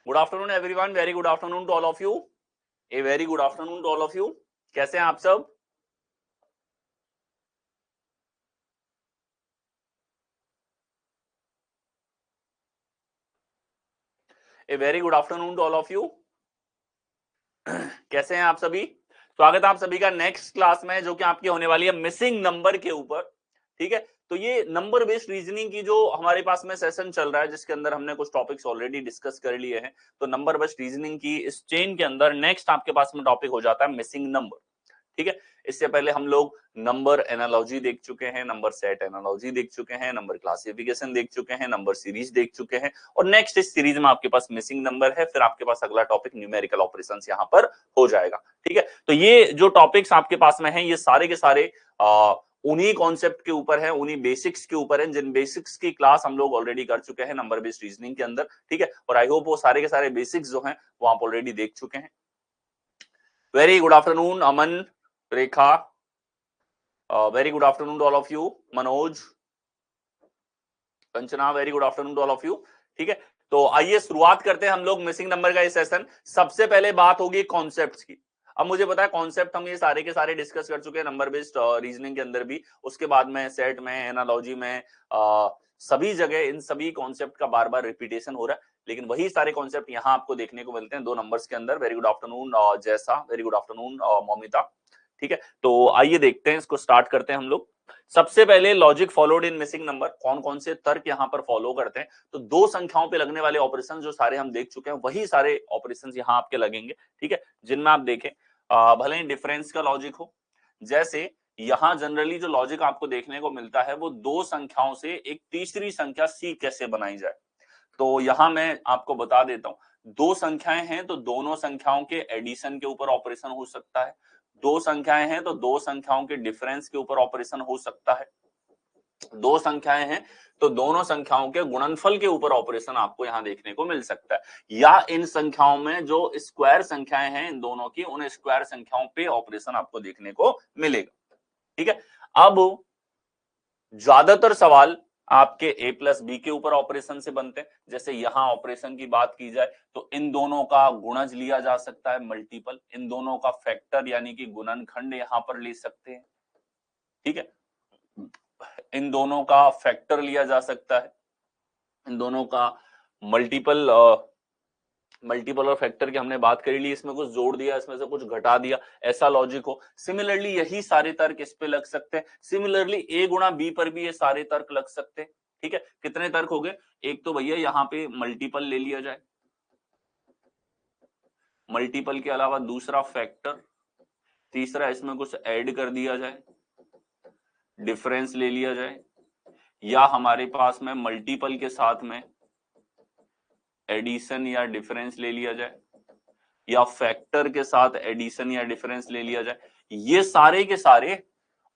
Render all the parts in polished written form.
Good afternoon everyone, very good afternoon to all of you. A very good afternoon to all of you. कैसे हैं आप सब? A very good afternoon to all of you. कैसे हैं आप सभी? स्वागत है आप सभी का नेक्स्ट क्लास में, जो कि आपकी होने वाली है मिसिंग नंबर के ऊपर। ठीक है, तो ये नंबर बेस्ड रीजनिंग की जो हमारे पास में सेशन चल रहा है, जिसके अंदर हमने कुछ टॉपिक्स ऑलरेडी डिस्कस कर लिए हैं। तो नंबर बेस्ड रीजनिंग की इस चेन के अंदर नेक्स्ट आपके पास में टॉपिक हो जाता है मिसिंग नंबर। ठीक है, इससे पहले हम लोग नंबर एनालॉजी देख चुके हैं, नंबर सेट एनालॉजी देख चुके हैं, नंबर क्लासिफिकेशन देख चुके हैं, नंबर सीरीज देख चुके हैं, और नेक्स्ट इस सीरीज में आपके पास मिसिंग नंबर है। फिर आपके पास अगला टॉपिक न्यूमेरिकल ऑपरेशंस यहाँ पर हो जाएगा। ठीक है, तो ये जो टॉपिक्स आपके पास में हैं, ये सारे के सारे उन्हीं कॉन्सेप्ट के ऊपर है, उन्हीं बेसिक्स के ऊपर है, जिन बेसिक्स की क्लास हम लोग ऑलरेडी कर चुके हैं नंबर बेस्ड रीजनिंग के अंदर। ठीक है, और आई होप वो सारे के सारे बेसिक्स जो हैं वो आप ऑलरेडी देख चुके हैं। Very good afternoon Aman, Rekha, very good afternoon to all of you. Manoj, Kanchana, very good afternoon to all of you. ठीक है, तो आइए शुरुआत करते हैं हम लोग मिसिंग नंबर का ये सेशन। सबसे पहले बात होगी कॉन्सेप्ट्स की। अब मुझे पता है कॉन्सेप्ट हम ये सारे के सारे डिस्कस कर चुके हैं नंबर बेस्ड रीजनिंग के अंदर भी, उसके बाद में सेट में, एनालॉजी में, सभी जगह इन सभी कॉन्सेप्ट का बार बार रिपीटेशन हो रहा है, लेकिन वही सारे कॉन्सेप्ट यहाँ आपको देखने को मिलते हैं दो नंबर्स के अंदर। वेरी गुड आफ्टरनून जैसा, वेरी गुड आफ्टरनून मौमिता। ठीक है, तो आइए देखते हैं, इसको स्टार्ट करते हैं हम लोग। सबसे पहले logic followed in missing number, कौन कौन से तर्क यहाँ पर फॉलो करते हैं। तो दो संख्याओं पे लगने वाले ऑपरेशन जो सारे हम देख चुके हैं, वही सारे ऑपरेशन यहाँ आपके लगेंगे। ठीक है, जिनमें आप देखें भले ही डिफरेंस का लॉजिक हो, जैसे यहां जनरली जो लॉजिक आपको देखने को मिलता है वो दो संख्याओं से एक तीसरी संख्या सी कैसे बनाई जाए। तो यहां मैं आपको बता देता हूं, दो संख्याएं हैं तो दोनों संख्याओं के एडिशन के ऊपर ऑपरेशन हो सकता है, दो संख्याएं हैं तो दो संख्याओं के डिफरेंस के ऊपर ऑपरेशन हो सकता है, दो संख्याएं हैं तो दोनों संख्याओं के गुणनफल के ऊपर ऑपरेशन आपको यहां देखने को मिल सकता है, या इन संख्याओं में जो स्क्वायर संख्याएं हैं इन दोनों की, उन स्क्वायर संख्याओं पे ऑपरेशन आपको देखने को मिलेगा। ठीक है, अब ज्यादातर सवाल आपके ए प्लस बी के ऊपर ऑपरेशन से बनते हैं। जैसे यहां ऑपरेशन की बात की जाए तो इन दोनों का गुणज लिया जा सकता है मल्टीपल, इन दोनों का फैक्टर यानी कि गुणनखंड यहां पर ले सकते हैं। ठीक है, इन दोनों का फैक्टर लिया जा सकता है, इन दोनों का मल्टीपल मल्टीपल और फैक्टर की हमने बात कर ली, इसमें कुछ जोड़ दिया, इसमें से कुछ घटा दिया, ऐसा लॉजिक हो। सिमिलरली यही सारे तर्क इस पे लग सकते हैं। सिमिलरली ए गुणा बी पर भी ये सारे तर्क लग सकते हैं। ठीक है, कितने तर्क हो गए? एक तो भैया यहाँ पे मल्टीपल ले लिया जाए, मल्टीपल के अलावा दूसरा फैक्टर, तीसरा इसमें कुछ ऐड कर दिया जाए, डिफरेंस ले लिया जाए, या हमारे पास में मल्टीपल के साथ में एडिशन या डिफरेंस ले लिया जाए, या फैक्टर के साथ एडिशन या डिफरेंस ले लिया जाए। ये सारे के सारे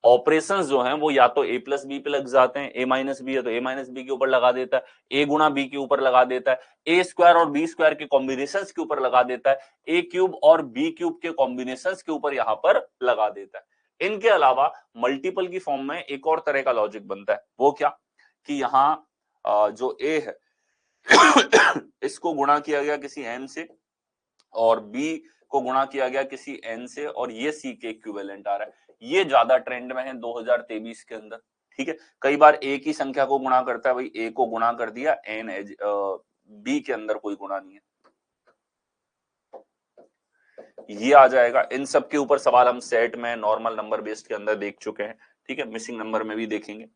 ऑपरेशंस जो हैं वो या तो ए प्लस बी पे लग जाते हैं, ए माइनस बी है तो ए माइनस बी के ऊपर लगा देता है, ए गुणा बी के ऊपर लगा देता है, ए स्क्वायर और बी स्क्वायर के कॉम्बिनेशन के ऊपर लगा देता है, ए क्यूब और बी क्यूब के कॉम्बिनेशन के ऊपर यहां पर लगा देता है। इनके अलावा मल्टीपल की फॉर्म में एक और तरह का लॉजिक बनता है, वो क्या कि यहाँ जो ए है इसको गुणा किया गया किसी एम से, और बी को गुणा किया गया किसी एन से, और ये सी के इक्विवेलेंट आ रहा है। ये ज्यादा ट्रेंड में है 2023 के अंदर। ठीक है, कई बार ए की संख्या को गुणा करता है, भाई ए को गुणा कर दिया, एन एज बी के अंदर कोई गुणा नहीं है, ये आ जाएगा। इन सब के ऊपर सवाल हम सेट में, नॉर्मल नंबर बेस्ड के अंदर देख चुके हैं। ठीक है, मिसिंग नंबर में भी देखेंगे।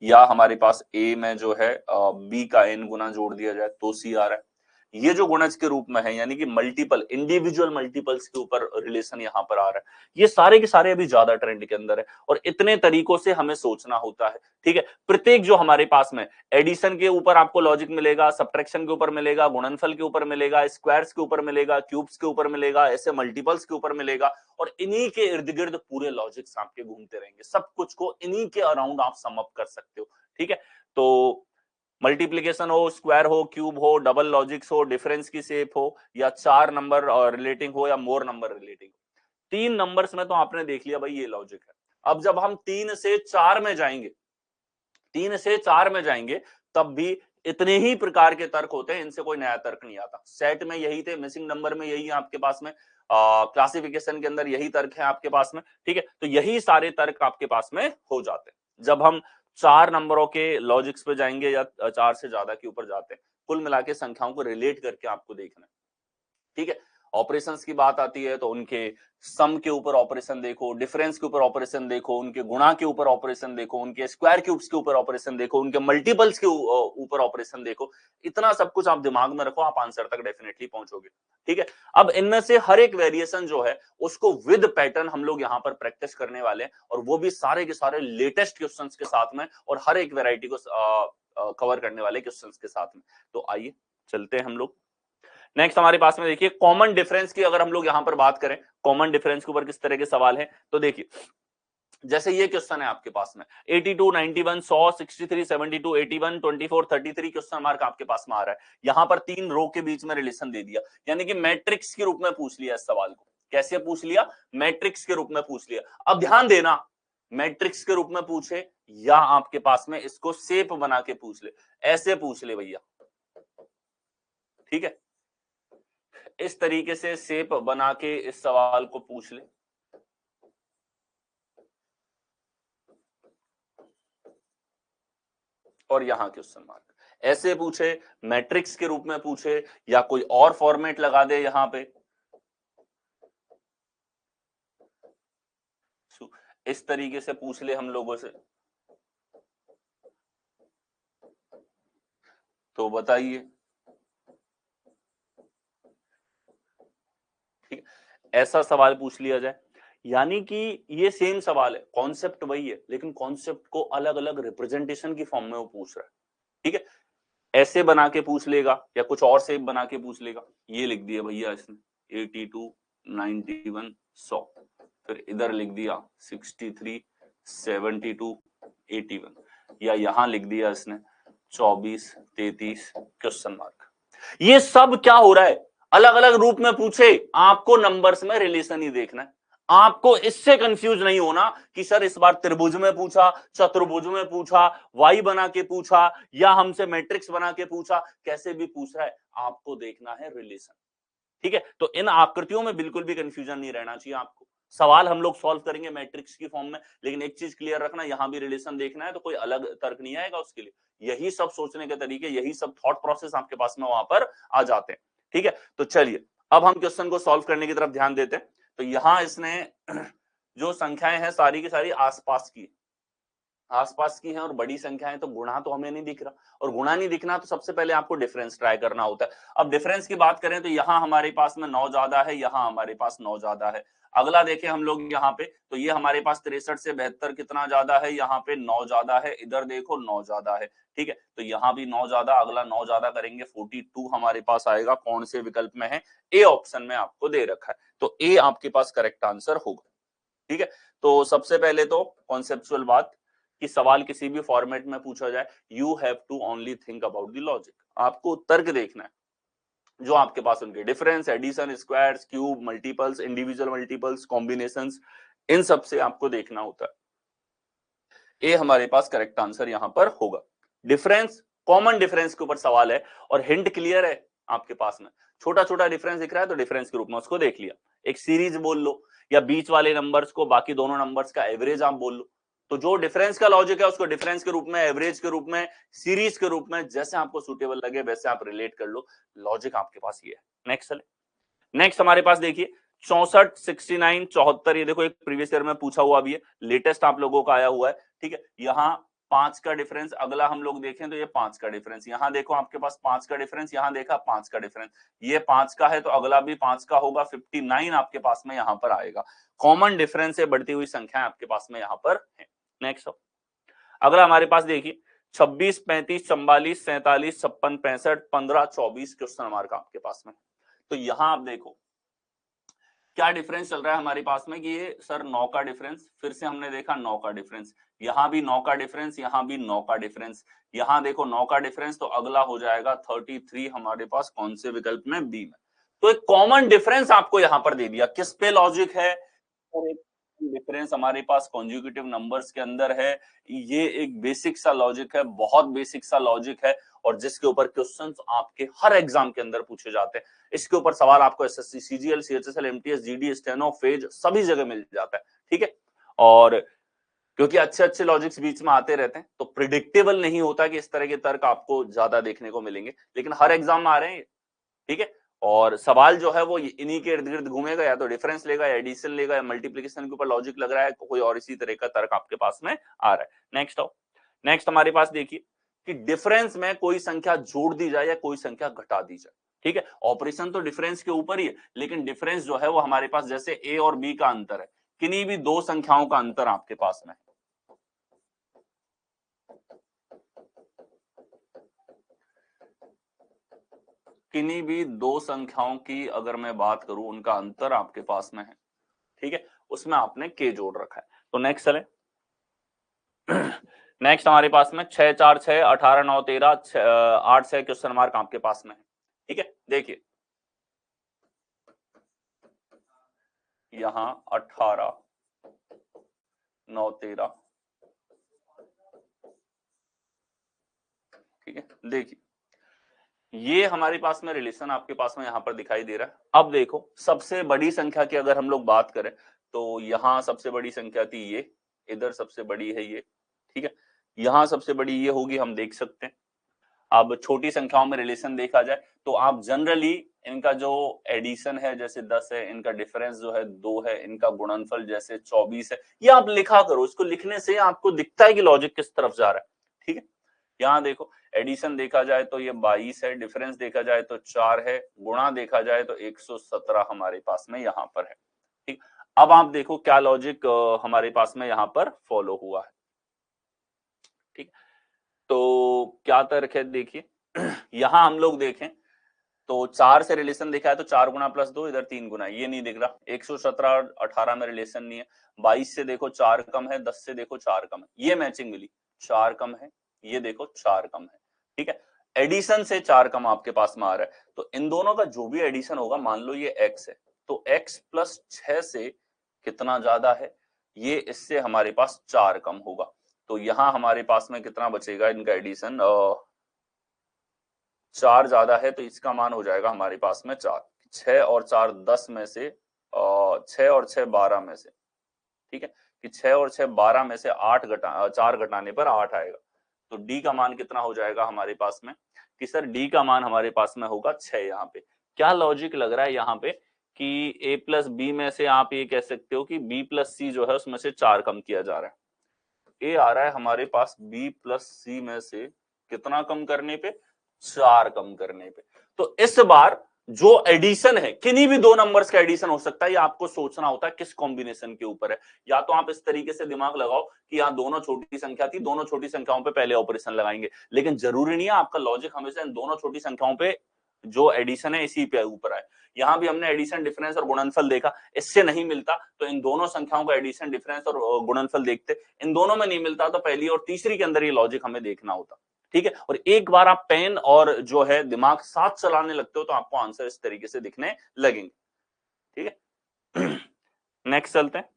या हमारे पास ए में जो है बी का एन गुना जोड़ दिया जाए तो सी आ रहा है। ये जो गुणज के रूप में है, यानी कि मल्टीपल, इंडिविजुअल मल्टीपल्स के ऊपर रिलेशन यहाँ पर आ रहा है। ये सारे के सारे अभी ज्यादा ट्रेंड के अंदर है, और इतने तरीकों से हमें सोचना होता है। ठीक है, प्रत्येक जो हमारे पास में एडिशन के ऊपर आपको लॉजिक मिलेगा, सब्ट्रैक्शन के ऊपर मिलेगा, गुणनफल के ऊपर मिलेगा, स्क्वायर्स के ऊपर मिलेगा, क्यूब्स के ऊपर मिलेगा, ऐसे मल्टीपल्स के ऊपर मिलेगा, और इन्हीं के इर्द गिर्द पूरे लॉजिक्स आपके घूमते रहेंगे। सब कुछ को इन्हीं के अराउंड आप सम अप कर सकते हो। ठीक है, तो मल्टीप्लीकेशन हो, स्क्वायर हो, क्यूब हो, डबल लॉजिक्स हो, डिफरेंस की शेप हो, या चार नंबर रिलेटिंग हो, या मोर नंबर रिलेटिंग हो, तीन नंबर्स में तो आपने देख लिया भाई ये लॉजिक है। अब जब हम तीन से चार में जाएंगे, तीन से चार में जाएंगे, तब भी इतने ही प्रकार के तर्क होते हैं, इनसे कोई नया तर्क नहीं आता। सेट में यही थे, मिसिंग नंबर में यही है आपके पास में, क्लासिफिकेशन के अंदर यही तर्क है आपके पास में, ठीक है। तो यही सारे तर्क आपके पास में हो जाते हैं जब हम 4 नंबरों के लॉजिक्स पे जाएंगे या 4 से ज्यादा के ऊपर जाते हैं। कुल मिला के संख्याओं को रिलेट करके आपको देखना है, ठीक है। ऑपरेशंस की बात आती है तो उनके सम के ऊपर ऑपरेशन देखो, डिफरेंस के ऊपर ऑपरेशन देखो, उनके गुणा के ऊपर ऑपरेशन देखो, उनके स्क्वायर क्यूब्स के ऊपर ऑपरेशन देखो, उनके मल्टीपल्स के ऊपर ऑपरेशन देखो। इतना सब कुछ आप दिमाग में रखो, आप आंसर तक डेफिनेटली पहुंचोगे, ठीक है। अब इनमें से हर एक वेरिएशन जो है उसको विद पैटर्न हम लोग यहाँ पर प्रैक्टिस करने वाले हैं, और वो भी सारे के सारे लेटेस्ट क्वेश्चंस के साथ में, और हर एक वेराइटी को कवर करने वाले क्वेश्चंस के साथ में। तो आइए चलते हैं हम लोग। नेक्स्ट हमारे पास में देखिए कॉमन डिफरेंस की अगर हम लोग यहां पर बात करें, कॉमन डिफरेंस के ऊपर किस तरह के सवाल है, तो देखिए जैसे ये क्वेश्चन है आपके पास में 82, 91, 100, 63, 72, 81, 24, 33 क्वेश्चन मार्क आपके पास में आ रहा है। यहां पर 3 रो के बीच में रिलेशन दे दिया, यानी कि मैट्रिक्स के रूप में पूछ लिया इस सवाल को। कैसे पूछ लिया? मैट्रिक्स के रूप में पूछ लिया। अब ध्यान देना, मैट्रिक्स के रूप में पूछे या आपके पास में इसको शेप बना के पूछ ले, ऐसे पूछ ले भैया, ठीक है। इस तरीके से शेप बना के इस सवाल को पूछ ले, और यहां क्वेश्चन मार्क ऐसे पूछे, मैट्रिक्स के रूप में पूछे, या कोई और फॉर्मेट लगा दे यहां पे, इस तरीके से पूछ ले हम लोगों से, तो बताइए, ठीक। ऐसा सवाल पूछ लिया जाए, यानी कि ये सेम सवाल है, कॉन्सेप्ट वही है, लेकिन कॉन्सेप्ट को अलग अलग रिप्रेजेंटेशन की फॉर्म में वो पूछ रहा है, ठीक है। ऐसे बना के पूछ लेगा या कुछ और शेप बना के पूछ लेगा। ये लिख दिया भैया इसने 82, 91, 100, फिर इधर लिख दिया 63, 72, 81, या यहां लिख दिया इसने 24, 33 क्वेश्चन मार्क। ये सब क्या हो रहा है? अलग अलग रूप में पूछे, आपको नंबर्स में रिलेशन ही देखना है। आपको इससे कंफ्यूज नहीं होना कि सर इस बार त्रिभुज में पूछा, चतुर्भुज में पूछा, वाई बना के पूछा, या हमसे मैट्रिक्स बना के पूछा, कैसे भी पूछ रहा है, आपको देखना है रिलेशन, ठीक है। तो इन आकृतियों में बिल्कुल भी कंफ्यूजन नहीं रहना चाहिए आपको। सवाल हम लोग सॉल्व करेंगे मैट्रिक्स की फॉर्म में, लेकिन एक चीज क्लियर रखना, यहां भी रिलेशन देखना है, तो कोई अलग तर्क नहीं आएगा उसके लिए। यही सब सोचने के तरीके, यही सब थॉट प्रोसेस आपके पास में वहां पर आ जाते हैं, ठीक है। तो चलिए अब हम क्वेश्चन को सॉल्व करने की तरफ ध्यान देते हैं। तो यहां इसने जो संख्याएं हैं सारी की सारी आसपास की हैं, और बड़ी संख्याएं, तो गुणा तो हमें नहीं दिख रहा, और गुणा नहीं दिखना तो सबसे पहले आपको डिफरेंस ट्राई करना होता है। अब डिफरेंस की बात करें तो यहाँ हमारे पास में 9 ज्यादा है, यहाँ हमारे पास 9 ज्यादा है। अगला देखें हम लोग यहाँ पे, तो ये हमारे पास 63 से 72 कितना ज्यादा है, यहाँ पे 9 ज्यादा है, इधर देखो 9 ज्यादा है, ठीक है। तो यहाँ भी 9 ज्यादा, अगला 9 ज्यादा करेंगे 42 हमारे पास आएगा। कौन से विकल्प में है? ए ऑप्शन में आपको दे रखा है, तो ए आपके पास करेक्ट आंसर होगा, ठीक है। तो सबसे पहले तो कॉन्सेप्चुअल बात कि सवाल किसी भी फॉर्मेट में पूछा जाए, you have to only think about the logic. आपको तर्क देखना है जो आपके पास उनके difference, addition, squares, cube, multiples, individual multiples, combinations, इन सब से आपको देखना होता है। ए हमारे पास करेक्ट आंसर यहां पर होगा। डिफरेंस, कॉमन डिफरेंस के ऊपर सवाल है, और हिंट क्लियर है आपके पास में। छोटा छोटा डिफरेंस दिख रहा है तो डिफरेंस के रूप में उसको देख लिया। एक सीरीज बोल लो, या बीच वाले नंबर्स को बाकी दोनों नंबर्स का एवरेज आप बोल लो। तो जो डिफरेंस का लॉजिक है उसको डिफरेंस के रूप में, एवरेज के रूप में, सीरीज के रूप में, जैसे आपको सुटेबल लगे वैसे आप रिलेट कर लो। लॉजिक आपके पास ये है। नेक्स्ट चले, नेक्स्ट हमारे पास देखिए 64, 69, 74, ये देखो एक प्रीवियस ईयर में पूछा हुआ भी है, लेटेस्ट आप लोगों का आया हुआ है, ठीक है। यहाँ 5 का डिफरेंस, अगला हम लोग देखें तो ये 5 का डिफरेंस, यहाँ देखो आपके पास 5 का डिफरेंस, यहाँ देखा 5 का डिफरेंस, ये 5 का है तो अगला भी 5 का होगा, 59 आपके पास में यहाँ पर आएगा। कॉमन डिफरेंस से बढ़ती हुई संख्या आपके पास में यहाँ पर है। नेक्स्ट अगला हमारे पास देखिए 26, 35, 44, 47, 56, 65, 15, 24 क्वेश्चन मार्क आपके पास में। तो यहां आप देखो क्या डिफरेंस चल रहा है हमारे पास में कि ये सर 9 का डिफरेंस, फिर से हमने देखा 9 का डिफरेंस, यहां भी 9 का डिफरेंस, यहां भी 9 का डिफरेंस, यहां देखो 9 का डिफरेंस, तो अगला हो जाएगा 33 हमारे पास कौन से विकल्प में? बी में। तो एक कॉमन डिफरेंस आपको यहां पर दे दिया। किस पे लॉजिक है? डिफरेंस हमारे पास कॉन्जुगेटिव नंबर्स के अंदर है। ये एक बेसिक सा लॉजिक है, बहुत बेसिक सा लॉजिक है, और जिसके ऊपर क्वेश्चंस आपके हर एग्जाम के अंदर पूछे जाते हैं। इसके ऊपर सवाल आपको SSC, CGL, CHSL, MTS, GD, steno, phase सभी जगह मिल जाता है। ठीक है, और क्योंकि अच्छे अच्छे लॉजिक्स बीच में आते रहते हैं, तो प्रिडिक्टेबल नहीं होता कि इस तरह के तर्क आपको ज्यादा देखने को मिलेंगे, लेकिन हर एग्जाम में आ रहे हैं। ठीक है, और सवाल जो है वो इन्हीं के इर्द गिर्द घूमेगा, या तो डिफरेंस लेगा, या एडिशन लेगा, या मल्टीप्लिकेशन के ऊपर लॉजिक लग रहा है, कोई और इसी तरह का तर्क आपके पास में आ रहा है। नेक्स्ट आओ, नेक्स्ट हमारे पास देखिए कि डिफरेंस में कोई संख्या जोड़ दी जाए या कोई संख्या घटा दी जाए। ठीक है, ऑपरेशन तो डिफरेंस के ऊपर ही है, लेकिन डिफरेंस जो है वो हमारे पास जैसे ए और बी का अंतर है, किन्हीं भी दो संख्याओं का अंतर आपके पास में है। किन्हीं भी दो संख्याओं की अगर मैं बात करूं, उनका अंतर आपके पास में है। ठीक है, उसमें आपने के जोड़ रखा है। तो नेक्स्ट चले, नेक्स्ट हमारे पास में 6 4 6 18 9 13 8 6 क्वेश्चन मार्क आपके पास में है। ठीक है, देखिए यहां 18 9 13। ठीक है, देखिए ये हमारे पास में रिलेशन आपके पास में यहां पर दिखाई दे रहा है। अब देखो सबसे बड़ी संख्या की अगर हम लोग बात करें, तो यहां सबसे बड़ी संख्या थी ये, इधर सबसे बड़ी है ये। ठीक है, यहां सबसे बड़ी ये होगी, हम देख सकते हैं। अब छोटी संख्याओं में रिलेशन देखा जाए तो आप जनरली इनका जो एडिशन है जैसे 10 है, इनका डिफरेंस जो है 2 है, इनका गुणनफल जैसे 24 है, ये आप लिखा करो। इसको लिखने से आपको दिखता है कि लॉजिक किस तरफ जा रहा है। ठीक है, यहाँ देखो एडिशन देखा जाए तो ये 22 है, डिफरेंस देखा जाए तो 4 है, गुणा देखा जाए तो 117 हमारे पास में यहाँ पर है। ठीक, अब आप देखो क्या लॉजिक हमारे पास में यहाँ पर फॉलो हुआ है। ठीक, तो क्या तर्क है देखिए, यहां हम लोग देखें तो 4 से रिलेशन देखा है तो 4 गुना प्लस 2, इधर 3 गुना, ये नहीं दिख रहा। 117 18 में रिलेशन नहीं है। 22 से देखो 4 कम है, 10 से देखो 4 कम है, ये मैचिंग मिली। 4 कम है, ये देखो 4 कम है। ठीक है, एडिशन से 4 कम आपके पास में आ रहा है, तो इन दोनों का जो भी एडिशन होगा, मान लो ये x है, तो x प्लस 6 से कितना ज्यादा है, ये इससे हमारे पास 4 कम होगा। तो यहां हमारे पास में कितना बचेगा, इनका एडिशन 4 ज्यादा है, तो इसका मान हो जाएगा हमारे पास में 4। 6 और 4 10 में से, 6 और 6 12 में से। ठीक है, कि 6 और 6 12 में से 4 घटाने पर 8 आएगा। तो डी का मान कितना हो जाएगा हमारे पास में, कि सर डी का मान हमारे पास में होगा 6। यहाँ पे क्या लॉजिक लग रहा है यहाँ पे, कि a प्लस बी में से आप ये कह सकते हो कि b प्लस सी जो है उसमें से 4 कम किया जा रहा है। a आ रहा है हमारे पास b प्लस सी में से कितना कम करने पे, 4 कम करने पे। तो इस बार जो एडिशन है, किन्हीं भी दो नंबर्स का एडिशन हो सकता है, ये आपको सोचना होता है किस कॉम्बिनेशन के ऊपर है। या तो आप इस तरीके से दिमाग लगाओ कि यहाँ दोनों छोटी संख्या थी, दोनों छोटी संख्याओं पे पहले ऑपरेशन लगाएंगे, लेकिन जरूरी नहीं है आपका लॉजिक हमेशा इन दोनों छोटी संख्याओं पे जो एडिशन है इसी पे ऊपर आए। यहां भी हमने एडिशन, डिफरेंस और गुणनफल देखा, इससे नहीं मिलता तो इन दोनों संख्याओं का एडिशन, डिफरेंस और गुणनफल देखते, इन दोनों में नहीं मिलता तो पहली और तीसरी के अंदर ये लॉजिक हमें देखना होता। ठीक है, और एक बार आप पेन और जो है दिमाग साथ चलाने लगते हो तो आपको आंसर इस तरीके से दिखने लगेंगे। ठीक है, नेक्स्ट चलते हैं।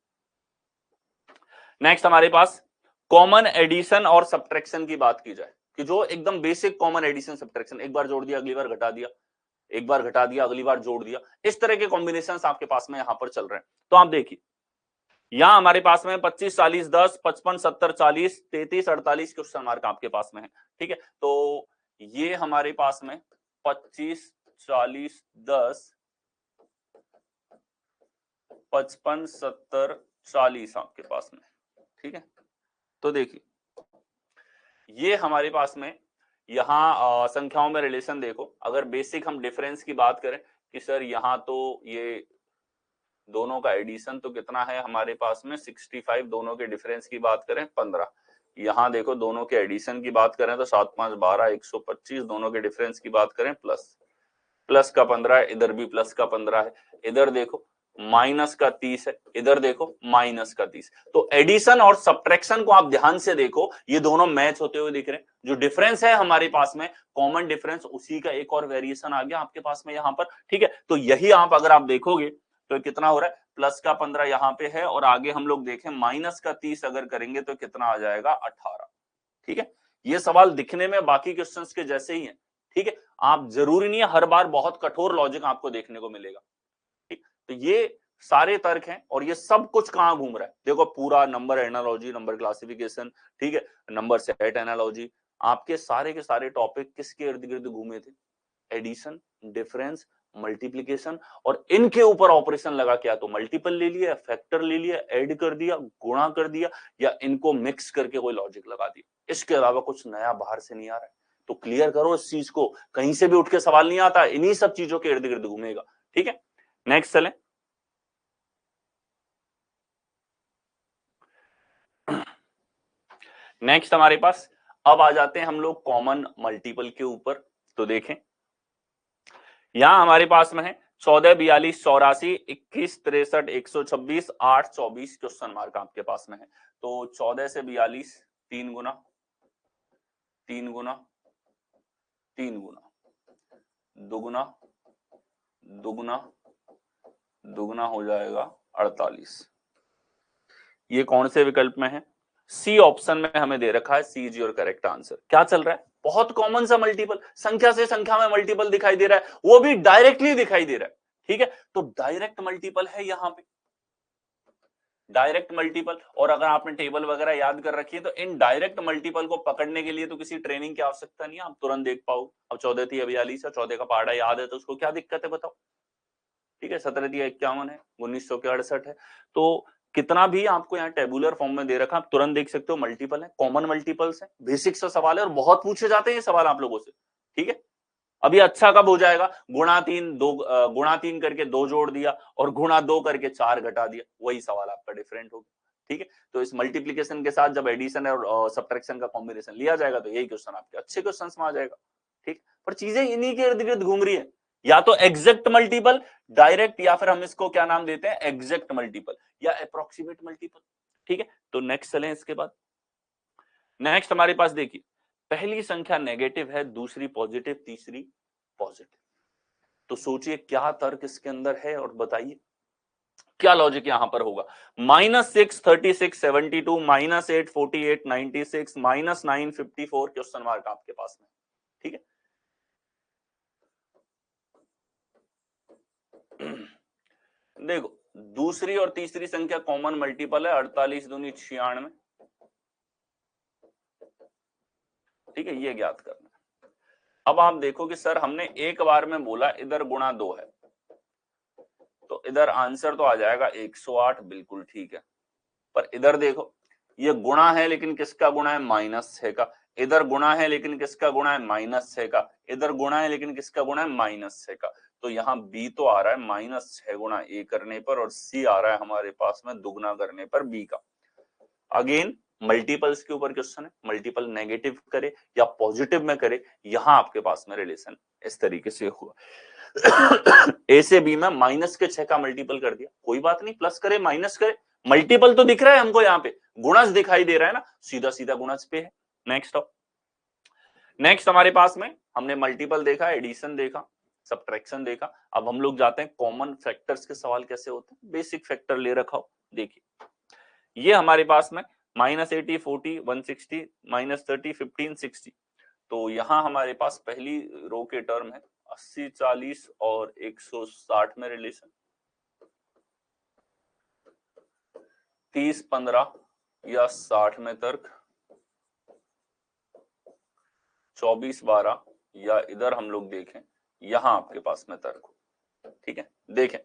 नेक्स्ट हमारे पास कॉमन एडिशन और सब्ट्रैक्शन की बात की जाए, कि जो एकदम बेसिक कॉमन एडिशन सब्ट्रैक्शन, एक बार जोड़ दिया अगली बार घटा दिया, एक बार घटा दिया अगली बार जोड़ दिया, इस तरह के कॉम्बिनेशंस आपके पास में यहां पर चल रहे हैं। तो आप देखिए यहां हमारे पास में 25 40 10 55 70 40 33 48 क्वेश्चन मार्क आपके पास में है। ठीक है, तो ये हमारे पास में 25 40 10 55 70 40 आपके पास में। ठीक है, तो देखिए ये हमारे पास में यहां संख्याओं में रिलेशन देखो, अगर बेसिक हम डिफरेंस की बात करें कि सर यहां तो ये दोनों का एडिशन तो कितना है हमारे पास में 65, दोनों के डिफरेंस की बात करें 15। यहां देखो दोनों के एडिशन की बात करें तो 7 5 12 125, दोनों के डिफरेंस की बात करें प्लस का 15 है, इधर भी प्लस का 15 है, इधर देखो माइनस का 30 है, इधर देखो माइनस का 30। तो एडिशन और सब्ट्रैक्शन को आप ध्यान से देखो, ये दोनों मैच होते हुए दिख रहे हैं। जो डिफरेंस है हमारे पास में कॉमन डिफरेंस, उसी का एक और वेरिएशन आ गया आपके पास में यहां पर। ठीक है, तो यही आप अगर आप देखोगे तो कितना हो रहा है, प्लस का 15 यहाँ पे है, और आगे हम लोग देखें माइनस का 30 अगर करेंगे तो कितना आ जाएगा 18। ठीक है, ये सवाल दिखने में बाकी क्वेश्चंस के जैसे ही है। ठीक है, आप जरूरी नहीं है हर बार बहुत कठोर लॉजिक आपको देखने को मिलेगा। ठीक, तो ये सारे तर्क हैं, और ये सब कुछ कहां घूम रहा है, देखो पूरा नंबर एनालॉजी, नंबर क्लासिफिकेशन, ठीक है, नंबर सेट एनालॉजी, आपके सारे के सारे टॉपिक किसके इर्द गिर्द घूमे थे, एडिशन, डिफरेंस, मल्टीप्लीकेशन, और इनके ऊपर ऑपरेशन लगा के, तो मल्टीपल ले लिया, फैक्टर ले लिया, ऐड कर दिया, गुणा कर दिया, या इनको मिक्स करके कोई लॉजिक लगा दिया। इसके अलावा कुछ नया बाहर से नहीं आ रहा है। तो क्लियर करो इस चीज को, कहीं से भी उठ के सवाल नहीं आता, इन्हीं सब चीजों के इर्द गिर्द घूमेगा। ठीक है, नेक्स्ट चलें। नेक्स्ट हमारे पास अब आ जाते हैं हम लोग कॉमन मल्टीपल के ऊपर। तो देखें यहां हमारे पास में है 14, 42, 84, 21, 63, 126, 8, 24 क्वेश्चन मार्क आपके पास में है। तो 14 से 42 3 गुना 3 गुना 3 गुना दुगुना दुगुना दुगुना हो जाएगा 48। ये कौन से विकल्प में है, सी ऑप्शन में हमें दे रखा है, सी इज योर करेक्ट आंसर। क्या चल रहा है, बहुत कॉमन सा मल्टीपल, संख्या से संख्या में मल्टीपल दिखाई दे रहा है, वो भी डायरेक्टली दिखाई दे रहा है। ठीक है, तो डायरेक्ट मल्टीपल है यहां पे, डायरेक्ट मल्टीपल। और अगर आपने टेबल वगैरह याद कर रखी है तो इन डायरेक्ट मल्टीपल को पकड़ने के लिए तो किसी ट्रेनिंग की आवश्यकता नहीं है, आप तुरंत देख पाओ। अब 14 थी 42 है, 14 का पहाड़ा याद है, तो उसको क्या दिक्कत है बताओ। ठीक है, 17 थी 51 है, 1900 के 68 है, तो कितना भी आपको यहाँ टेबुलर फॉर्म में दे रखा, आप तुरंत देख सकते हो मल्टीपल है, कॉमन मल्टीपल्स है, बेसिक सा सवाल है, और बहुत पूछे जाते हैं ये सवाल आप लोगों से। ठीक है, अभी अच्छा कब हो जाएगा, गुणा 3 दो, गुणा 3 करके 2 जोड़ दिया, और गुणा 2 करके 4 घटा दिया, वही सवाल आपका डिफरेंट होगा। ठीक है, तो इस मल्टीप्लीकेशन के साथ जब एडिशन और सब्ट्रैक्शन का कॉम्बिनेशन लिया जाएगा तो यही क्वेश्चन आपके अच्छे क्वेश्चन में आ जाएगा। ठीक, पर चीजें इन्हीं के इर्द गिर्द घूम रही है, या तो एग्जैक्ट मल्टीपल डायरेक्ट, या फिर हम इसको क्या नाम देते हैं, एग्जैक्ट मल्टीपल या अप्रोक्सीमेट मल्टीपल। ठीक है, तो नेक्स्ट चलें इसके बाद। नेक्स्ट हमारे पास देखिए, पहली संख्या नेगेटिव है, दूसरी पॉजिटिव, तीसरी पॉजिटिव। तो सोचिए क्या तर्क इसके अंदर है, और बताइए क्या लॉजिक यहां पर होगा। -6 36 72, -8 48 96, -9 54 क्वेश्चन मार्क आपके पास में। ठीक है, देखो दूसरी और तीसरी संख्या कॉमन मल्टीपल है, 48 दूनी 96। ठीक है, ये ज्ञात करना है। अब आप देखो कि सर हमने एक बार में बोला इधर गुणा 2 है, तो इधर आंसर तो आ जाएगा 108, बिल्कुल ठीक है। पर इधर देखो ये गुणा है, लेकिन किसका गुणा है, -6 का। इधर गुणा है लेकिन किसका गुणा है, -6 का। इधर गुणा है लेकिन किसका गुणा है, -6 का। तो यहाँ बी तो आ रहा है -6 गुणा ए करने पर, और सी आ रहा है हमारे पास में दुगना करने पर बी का। अगेन मल्टीपल्स के ऊपर क्वेश्चन है, मल्टीपल नेगेटिव करे या पॉजिटिव में करे, यहां आपके पास में रिलेशन इस तरीके से हुआ। ए से बी में -6 का मल्टीपल कर दिया, कोई बात नहीं, प्लस करे माइनस करे, मल्टीपल तो दिख रहा है हमको, यहाँ पे गुणज दिखाई दे रहा है ना, सीधा सीधा गुणज पे है। नेक्स्ट हमारे पास में हमने मल्टीपल देखा, एडिशन देखा, सब्ट्रैक्शन देखा। अब हम लोग जाते हैं कॉमन फैक्टर्स के सवाल कैसे होते हैं। बेसिक फैक्टर ले रखा हो, देखिए ये हमारे पास में -80 40 160 -30 15 60। तो यहां हमारे पास पहली रो के टर्म है 80 40 और 160 में रिलेशन, 30 15 या 60 में तर्क, 24 12, या इधर हम लोग देखें यहां आपके पास में तर्क हो। ठीक है, देखें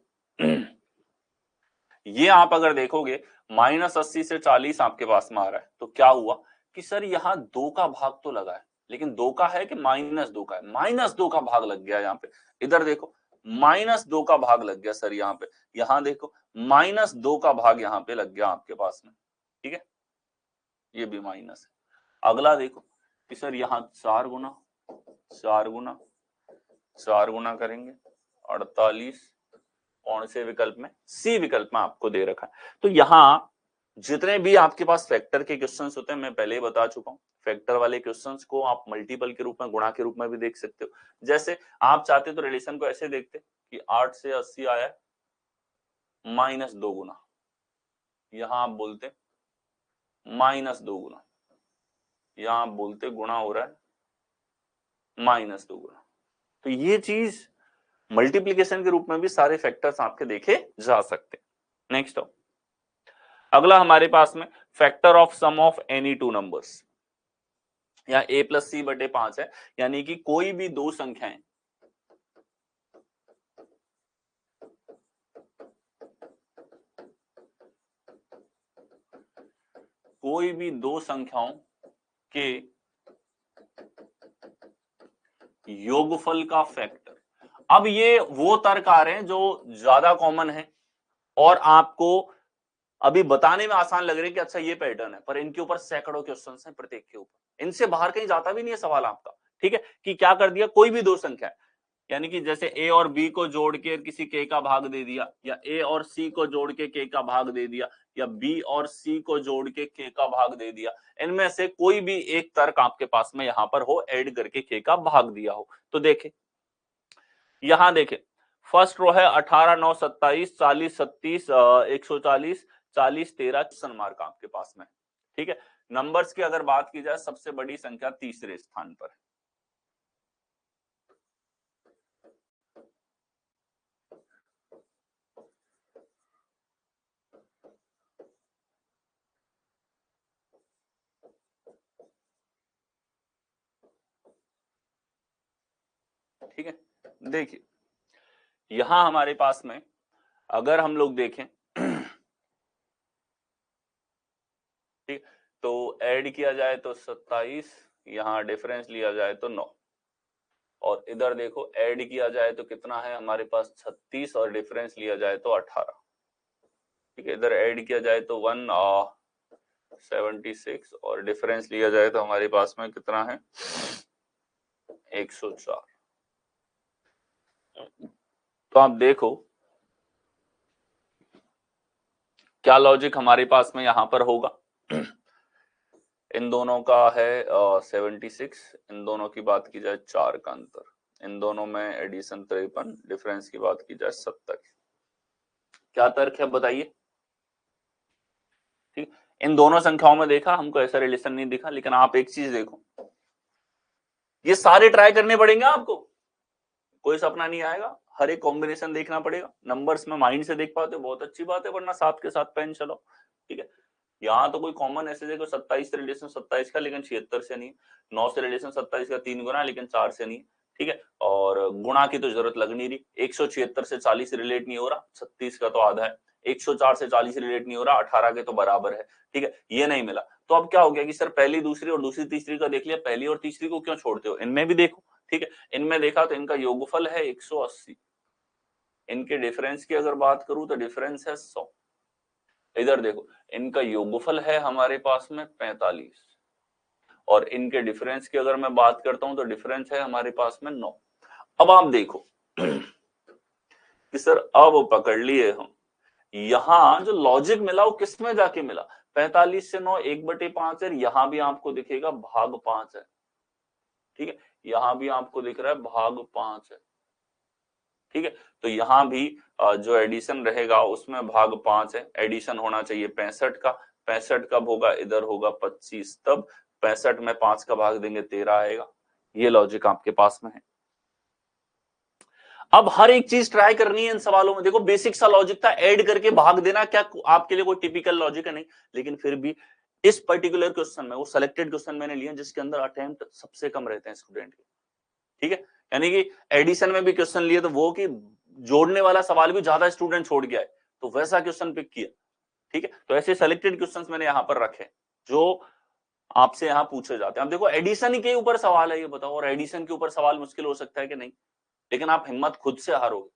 ये आप अगर देखोगे -80 से 40 आपके पास में आ रहा है, तो क्या हुआ कि सर यहाँ 2 का भाग तो लगा है, लेकिन 2 का है कि -2 का है, -2 का भाग लग गया यहाँ पे। इधर देखो -2 का भाग लग गया सर यहाँ पे, यहाँ देखो -2 का भाग यहाँ पे लग गया आपके पास में। ठीक है, ये भी माइनस है। अगला देखो कि सर यहाँ 4 गुना 4 गुना 4 गुना करेंगे 48, कौन से विकल्प में, सी विकल्प में आपको दे रखा है। तो यहां जितने भी आपके पास फैक्टर के क्वेश्चंस होते हैं, मैं पहले ही बता चुका हूं, फैक्टर वाले क्वेश्चंस को आप मल्टीपल के रूप में, गुणा के रूप में भी देख सकते हो। जैसे आप चाहते तो रिलेशन को ऐसे देखते कि 8 से 80 आया है, -2 गुना, यहां आप बोलते -2 गुना, यहां आप बोलते गुणा हो रहा है -2 गुना। तो ये चीज मल्टीप्लीकेशन के रूप में भी सारे फैक्टर्स आपके देखे जा सकते हैं। नेक्स्ट आओ, अगला हमारे पास में factor of sum of any two numbers, यहाँ a प्लस सी बटे 5 है, यानी कि कोई भी दो संख्याएं, कोई भी दो संख्याओं के योगफल का फैक्टर। अब ये वो तर्क आ रहे हैं जो ज्यादा कॉमन है और आपको अभी बताने में आसान लग रहा है कि अच्छा ये पैटर्न है, पर इनके ऊपर सैकड़ों क्वेश्चन हैं प्रत्येक के ऊपर, इनसे बाहर कहीं जाता भी नहीं है सवाल आपका। ठीक है, कि क्या कर दिया, कोई भी दो संख्या है, यानी कि जैसे ए और बी को जोड़ के किसी के का भाग दे दिया, या ए और सी को जोड़ के का भाग दे दिया, या बी और सी को जोड़ के का भाग दे दिया, इनमें से कोई भी एक तर्क आपके पास में यहां पर हो, ऐड करके के का भाग दिया हो। तो देखे, यहां देखे फर्स्ट रो है 18 9 27 40 37 140 40 13 क्वेश्चन मार्क आपके पास में। ठीक है, नंबर्स की अगर बात की जाए, सबसे बड़ी संख्या तीसरे स्थान पर है। ठीक है, देखिए यहां हमारे पास में अगर हम लोग देखें ठीक, तो ऐड किया जाए तो 27, यहां डिफरेंस लिया जाए तो 9, और इधर देखो ऐड किया जाए तो कितना है हमारे पास 36 और डिफरेंस लिया जाए तो 18। ठीक है, इधर ऐड किया जाए तो 176 और डिफरेंस लिया जाए तो हमारे पास में कितना है 104। तो आप देखो क्या लॉजिक हमारे पास में यहां पर होगा। इन दोनों का है 76, इन दोनों की बात की जाए 4 का अंतर, इन दोनों में एडिशन 53, डिफरेंस की बात की जाए 70। क्या तर्क है बताइए। ठीक, इन दोनों संख्याओं में देखा हमको ऐसा रिलेशन नहीं दिखा, लेकिन आप एक चीज देखो, ये सारे ट्राई करने पड़ेंगे आपको, कोई सपना नहीं आएगा, हर एक कॉम्बिनेशन देखना पड़ेगा। नंबर्स में माइंड से देख पाते हो बहुत अच्छी बात है, वरना साथ के साथ पेन चलो। ठीक है, यहाँ तो कोई कॉमन ऐसे देखो 27 से रिलेशन 27 का, लेकिन 76 से नहीं, 9 से रिलेशन 27 का 3 गुना, लेकिन 4 से नहीं। ठीक है, और गुणा की तो जरूरत लग नहीं रही, 176 से 40 रिलेट नहीं हो रहा, 36 का तो आधा है, 104 से 40 रिलेट नहीं हो रहा, 18 के तो बराबर है। ठीक है, ये नहीं मिला, तो अब क्या हो गया कि सर पहली दूसरी और दूसरी तीसरी का देख लिया, पहली और तीसरी को क्यों छोड़ते हो, इनमें भी देखो। ठीक है, इनमें देखा तो इनका योगफल है 180, इनके डिफरेंस की अगर बात करूं तो डिफरेंस है 100। इधर देखो इनका योगफल है हमारे पास में 45, और इनके डिफरेंस की अगर मैं बात करता हूं तो डिफरेंस है हमारे पास में 9। अब आप देखो कि सर अब पकड़ लिए हम, यहां जो लॉजिक मिला वो किस में जाके मिला, 45 से 9 1/5 है, यहां भी आपको दिखेगा भाग 5 है। ठीक है, यहां भी आपको दिख रहा है भाग 5 है। ठीक है, तो यहां भी जो एडिशन रहेगा उसमें भाग 5 है, एडिशन होना चाहिए 65 का, 65 कब होगा, इधर होगा 25, तब 65 में 5 का भाग देंगे 13 आएगा। ये लॉजिक आपके पास में है। अब हर एक चीज ट्राई करनी है इन सवालों में, देखो बेसिक सा लॉजिक था, ऐड करके भाग देना, क्या आपके लिए कोई टिपिकल लॉजिक है नहीं, लेकिन फिर भी इस पर्टिकुलर क्वेश्चन में वो सिलेक्टेड क्वेश्चन मैंने लिया जिसके अंदर अटेम्प्ट सबसे कम रहते हैं स्टूडेंट के। ठीक है, यानी कि एडिशन में भी क्वेश्चन लिए तो वो कि जोड़ने वाला सवाल भी ज्यादा स्टूडेंट छोड़ गया है, तो वैसा क्वेश्चन पिक किया। ठीक है, तो ऐसे सेलेक्टेड क्वेश्चंस मैंने यहां पर रखे जो आपसे यहां पूछे जाते हैं। अब देखो एडिशन के ऊपर सवाल है, ये बताओ, और एडिशन के ऊपर सवाल मुश्किल हो सकता है कि नहीं, लेकिन आप हिम्मत खुद से हारोगे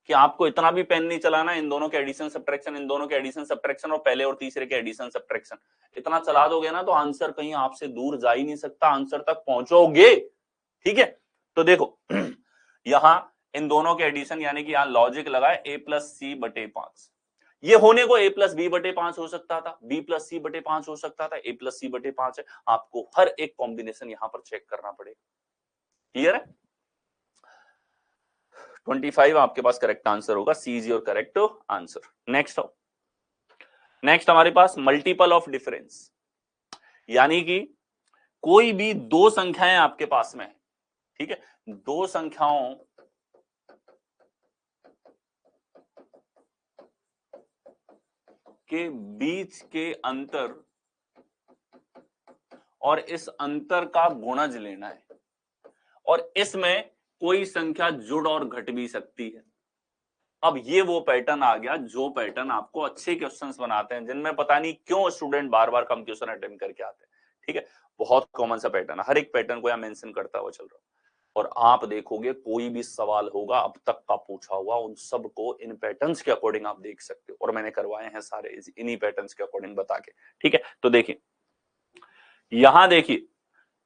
कि आपको इतना भी पेन नहीं चलाना, इन दोनों के एडिशन सब्ट्रैक्शन, इन दोनों के एडिशन सब्ट्रैक्शन और पहले और तीसरे के एडिशन सब्ट्रैक्शन, इतना चला दोगे ना तो आंसर कहीं आपसे दूर जा ही नहीं सकता, आंसर तक पहुंचोगे। ठीक है, तो देखो यहां इन दोनों के एडिशन, यानी कि यहां लॉजिक लगाए a प्लस सी बटे 5, ये होने को a प्लस बी बटे 5 हो सकता था, b प्लस सी बटे 5 हो सकता था, a प्लस सी बटे 5 है, आपको हर एक कॉम्बिनेशन यहां पर चेक करना पड़ेगा। क्लियर है। 25 आपके पास करेक्ट आंसर होगा, C is your correct answer. Next हमारे पास मल्टीपल ऑफ डिफरेंस, यानी कि कोई भी दो संख्याएं आपके पास में है, ठीक है, दो संख्याओं के बीच के अंतर और इस अंतर का गुणज लेना है, और इसमें कोई संख्या जुड़ और घट भी सकती है। अब ये वो पैटर्न आ गया जो पैटर्न आपको अच्छे क्वेश्चंस बनाते हैं, जिनमें पता नहीं क्यों स्टूडेंट बार बार कम क्वेश्चन अटेम्प्ट करके आते हैं, ठीक है, बहुत कॉमन सा पैटर्न है, हर एक पैटर्न को यहाँ मेंशन करता हुआ चल रहा हूं। और आप देखोगे कोई भी सवाल होगा अब तक का पूछा हुआ, उन सब को इन पैटर्न्स के अकॉर्डिंग आप देख सकते हो, और मैंने करवाए हैं सारे इन्हीं पैटर्न्स के अकॉर्डिंग बता के, ठीक है। तो देखिए यहां देखिए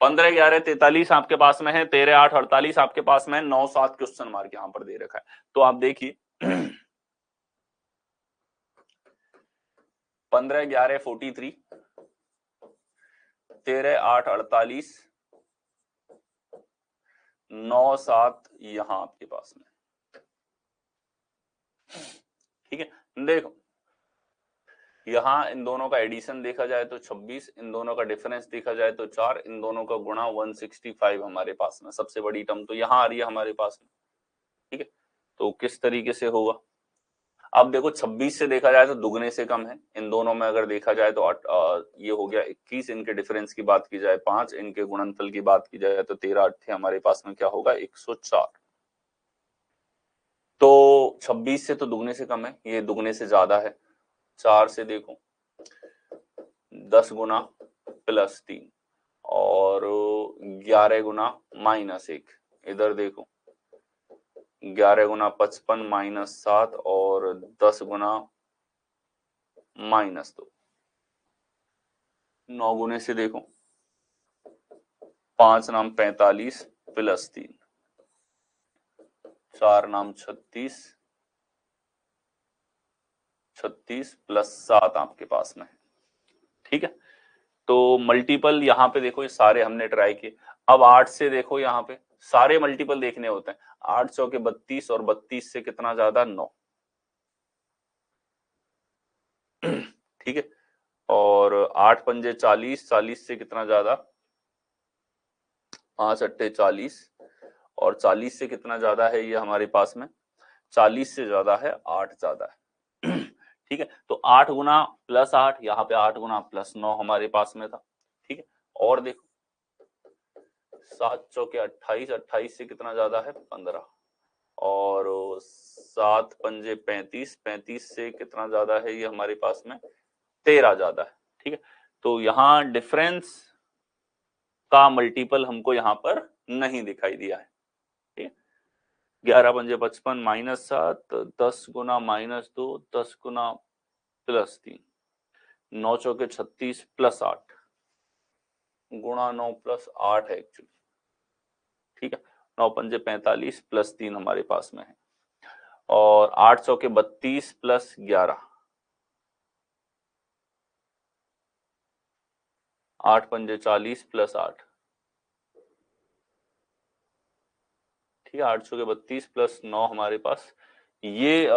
15 11 43 आपके पास में है, 13 8 48 आपके पास में है, 9 7 क्वेश्चन मार्क यहां पर दे रखा है। तो आप देखिए 15 11 43, 13 8 48, 9 7 यहां आपके पास में, ठीक है। देखो यहां इन दोनों का एडिशन देखा जाए तो 26, इन दोनों का डिफरेंस देखा जाए तो 4, इन दोनों का गुणा 165 हमारे पास में, सबसे बड़ी टर्म तो यहां आ रही है हमारे पास में, ठीक है। तो किस तरीके से होगा, अब देखो 26 से देखा जाए तो दुगने से कम है, इन दोनों में अगर देखा जाए तो ये हो गया 21, इनके डिफरेंस की बात की जाए 5, इनके गुणनफल की बात की जाए तो 13 8 हमारे पास में क्या होगा 104। तो 26 से तो दुगने से कम है, ये दुगने से ज्यादा है, 4 से देखो 10 गुना प्लस 3 और 11 गुना माइनस 1, इधर देखो 11 गुना 55 माइनस 7 और 10 गुना माइनस 2, 9 गुने से देखो 5 नाम 45 प्लस 3, 4 नाम 36, 36 प्लस 7 आपके पास में, ठीक है। तो मल्टीपल यहाँ पे देखो ये सारे हमने ट्राई किए। अब 8 से देखो यहाँ पे सारे मल्टीपल देखने होते हैं, 8 चौके 32 और 32 से कितना ज्यादा 9, ठीक है। और 8 पंजे 40, 40 से कितना ज्यादा 5 अट्ठे 40, और 40 से कितना ज्यादा है ये हमारे पास में 40 से ज्यादा है 8 ज्यादा है, ठीक है। तो 8 गुना प्लस 8, यहाँ पे 8 गुना प्लस 9 हमारे पास में था, ठीक है। और देखो 7 चौके 28, 28 से कितना ज्यादा है 15, और 7 पंजे 35, 35 से कितना ज्यादा है ये हमारे पास में 13 ज्यादा है, ठीक है। तो यहाँ डिफरेंस का मल्टीपल हमको यहाँ पर नहीं दिखाई दिया है, ठीक है। 11 पंजे 55 माइनस 7, 10 गुना माइनस 2, 10 गुना प्लस 3, 9 चौके 36 प्लस 8 गुणा 9 प्लस 8 है एक्चुअली, ठीक है। 9 पंजे 45 प्लस 3 हमारे पास में है, और 8 चौके 32 प्लस 11, 8 पंजे 40 प्लस 8, ठीक है। 8 चौके 32 प्लस 9 हमारे पास, ये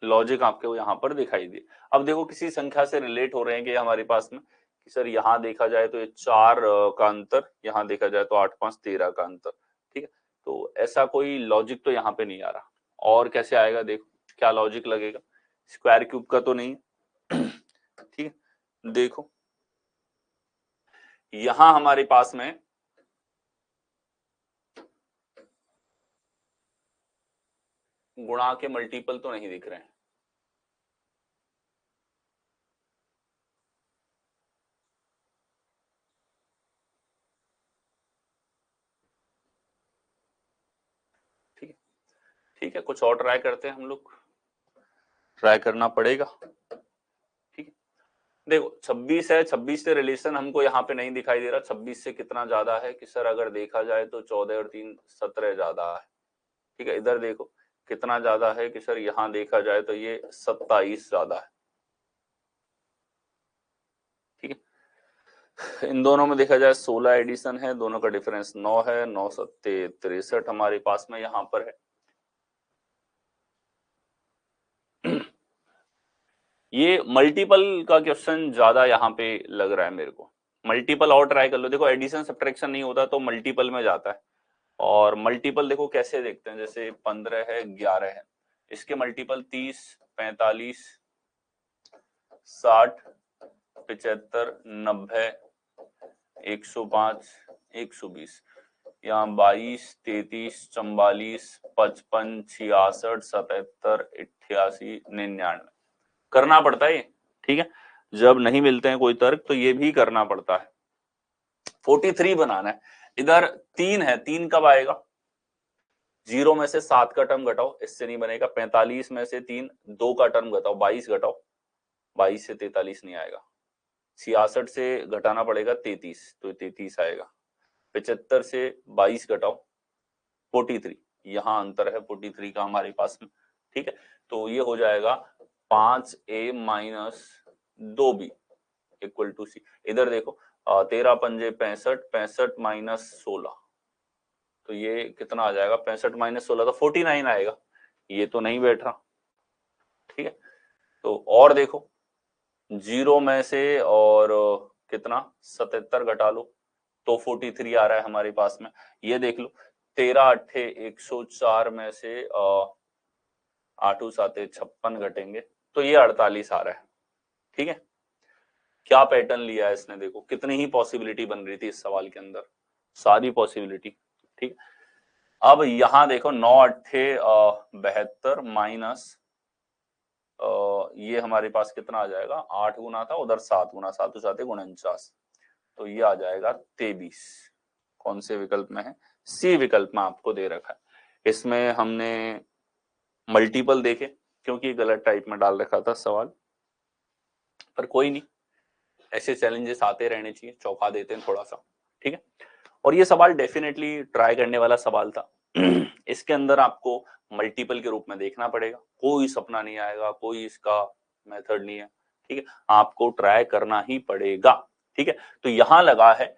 लॉजिक आपके यहाँ पर दिखाई दे। अब देखो किसी संख्या से रिलेट हो रहे हैं कि हमारे पास में कि सर यहाँ देखा जाए तो ये 4 का अंतर, यहाँ देखा जाए तो 8 5 13 का अंतर, ठीक है। तो ऐसा कोई लॉजिक तो यहाँ पे नहीं आ रहा, और कैसे आएगा देखो क्या लॉजिक लगेगा, स्क्वायर क्यूब का तो नहीं, ठीक है। देखो यहां हमारे पास में गुणा के मल्टीपल तो नहीं दिख रहे हैं, ठीक है, ठीक है। कुछ और ट्राई करते हैं हम लोग, ट्राई करना पड़ेगा, ठीक है। देखो 26 है, 26 से रिलेशन हमको यहाँ पे नहीं दिखाई दे रहा, 26 से कितना ज्यादा है कि सर अगर देखा जाए तो 14 और 3 17 ज्यादा है, ठीक है। इधर देखो कितना ज्यादा है कि सर यहाँ देखा जाए तो ये 27 ज्यादा है, ठीक है। इन दोनों में देखा जाए 16 एडिशन है, दोनों का डिफरेंस 9 है, 9 सत्ते 63 हमारे पास में यहाँ पर है, ये मल्टीपल का क्वेश्चन ज्यादा यहाँ पे लग रहा है मेरे को। मल्टीपल और ट्राई कर लो, देखो एडिशन सब्ट्रैक्शन नहीं होता तो मल्टीपल में जाता है। और मल्टीपल देखो कैसे देखते हैं, जैसे 15 है, 11 है, इसके मल्टीपल 30, 45, 60, 75, 90, 105, 120, यहाँ 22, 33, 44, 55, 66, 77, 88, 99 करना पड़ता है ये। ठीक है, जब नहीं मिलते हैं कोई तर्क तो ये भी करना पड़ता है। 43 बनाना है, इधर 3 है, 3 कब आएगा? 0 में से 7 का टर्म घटाओ, इससे नहीं बनेगा। 45 में से 3, 2 का टर्म घटाओ, 22 घटाओ, 22 से 43 नहीं आएगा। 66 से घटाना पड़ेगा 33, तो 33 आएगा। 75 से 22 घटाओ 43, यहाँ अंतर है 43 का हमारे पास में। ठीक है, तो ये हो जाएगा 5a minus 2b equal to सी। इधर देखो 13 पंजे 65, 65 माइनस 16, तो ये कितना आ जाएगा? 65 माइनस 16 तो 49 आएगा। ये तो नहीं बैठ रहा। ठीक है, तो और देखो 0 में से और कितना 77 घटा लो तो 43 आ रहा है हमारे पास में। ये देख लो 13 अट्ठे 104 में से 8 7 56 घटेंगे तो ये 48 आ रहा है। ठीक है, क्या पैटर्न लिया है इसने, देखो कितनी ही पॉसिबिलिटी बन रही थी इस सवाल के अंदर, सारी पॉसिबिलिटी। ठीक, अब यहां देखो 9 अट्ठे 72 माइनस ये हमारे पास कितना आ जाएगा? 8 गुना था, उधर 7 गुना, 7 7 49, तो ये आ जाएगा 23। कौन से विकल्प में है? सी विकल्प में आपको दे रखा है। इसमें हमने मल्टीपल देखे क्योंकि गलत टाइप में डाल रखा था सवाल, पर कोई नहीं, ऐसे चैलेंजेस आते रहने चाहिए, चौंका देते हैं थोड़ा सा। ठीक है, और ये सवाल डेफिनेटली ट्राई करने वाला सवाल था। इसके अंदर आपको मल्टीपल के रूप में देखना पड़ेगा, कोई सपना नहीं आएगा, कोई इसका मेथड नहीं है। ठीक है, आपको ट्राई करना ही पड़ेगा। ठीक है, तो यहां लगा है,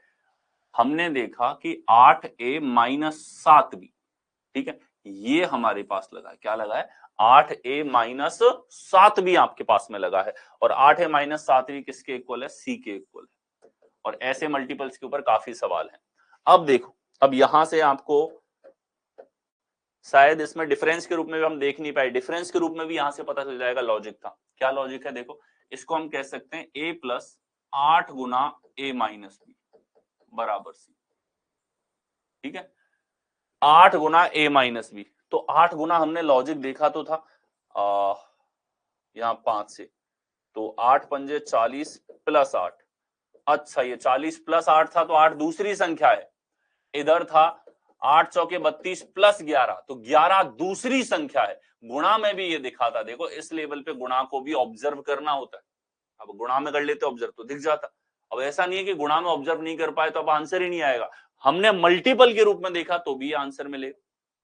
हमने देखा कि 8a माइनस 7b। ठीक है, ये हमारे पास लगा है, क्या लगा है? 8a माइनस 7b आपके पास में लगा है। और 8a माइनस 7b किसके इक्वल है? सी के इक्वल है। और ऐसे मल्टीपल्स के ऊपर काफी सवाल हैं। अब देखो, अब यहां से आपको शायद इसमें डिफरेंस के रूप में भी हम देख नहीं पाए, डिफरेंस के रूप में भी यहां से पता चल जाएगा लॉजिक था। क्या लॉजिक है? देखो, इसको हम कह सकते हैं a प्लस 8 गुना a माइनस बी बराबर सी। ठीक है, 8 गुना a माइनस बी, तो 8 गुना हमने लॉजिक देखा तो था यहाँ 5 से, तो 8 पंजे 40 प्लस 8। अच्छा, ये 40 प्लस 8 था तो 8 दूसरी संख्या है। इधर था 8 चौके 32 प्लस 11, तो 11 दूसरी संख्या है। गुणा में भी ये दिखा था, देखो इस लेवल पे गुणा को भी ऑब्जर्व करना होता है। अब गुणा में कर लेते ऑब्जर्व तो दिख जाता। अब ऐसा नहीं है कि गुणा में ऑब्जर्व नहीं कर पाए तो अब आंसर ही नहीं आएगा। हमने मल्टीपल के रूप में देखा तो भी आंसर मिलेगा,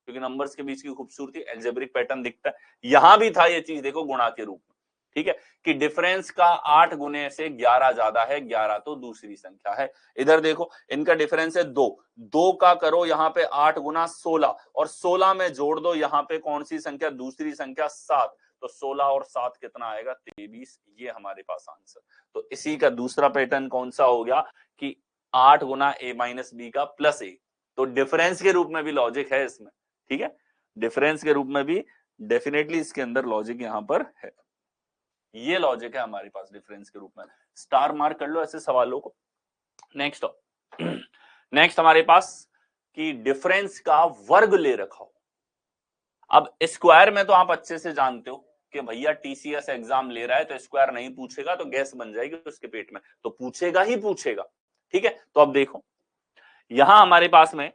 क्योंकि नंबर्स के बीच की खूबसूरती, एल्जेब्रिक पैटर्न दिखता है। यहां भी था ये चीज, देखो गुणा के रूप में। ठीक है, कि डिफरेंस का 8 गुने से 11 ज्यादा है, 11 तो दूसरी संख्या है। इधर देखो इनका डिफरेंस है 2, 2 का करो यहाँ पे 8 गुना 16, और 16 में जोड़ दो यहाँ पे कौन सी संख्या? दूसरी संख्या 7, तो 16 और 7 कितना आएगा? 23। ये हमारे पास आंसर। तो इसी का दूसरा पैटर्न कौन सा हो गया कि 8 गुना a माइनस बी का प्लस a, तो डिफरेंस के रूप में भी लॉजिक है इसमें। ठीक है, डिफरेंस के रूप में भी डेफिनेटली इसके अंदर लॉजिक यहां पर है। ये लॉजिक है हमारे पास डिफरेंस के रूप में। स्टार मार्क कर लो ऐसे सवालों को। नेक्स्ट नेक्स्ट हमारे पास कि डिफरेंस का वर्ग ले रखा हो। अब स्क्वायर में तो आप अच्छे से जानते हो कि भैया टीसीएस एग्जाम ले रहा है तो स्क्वायर नहीं पूछेगा तो गैस बन जाएगी उसके पेट में, तो पूछेगा ही पूछेगा। ठीक है, तो अब देखो यहां हमारे पास में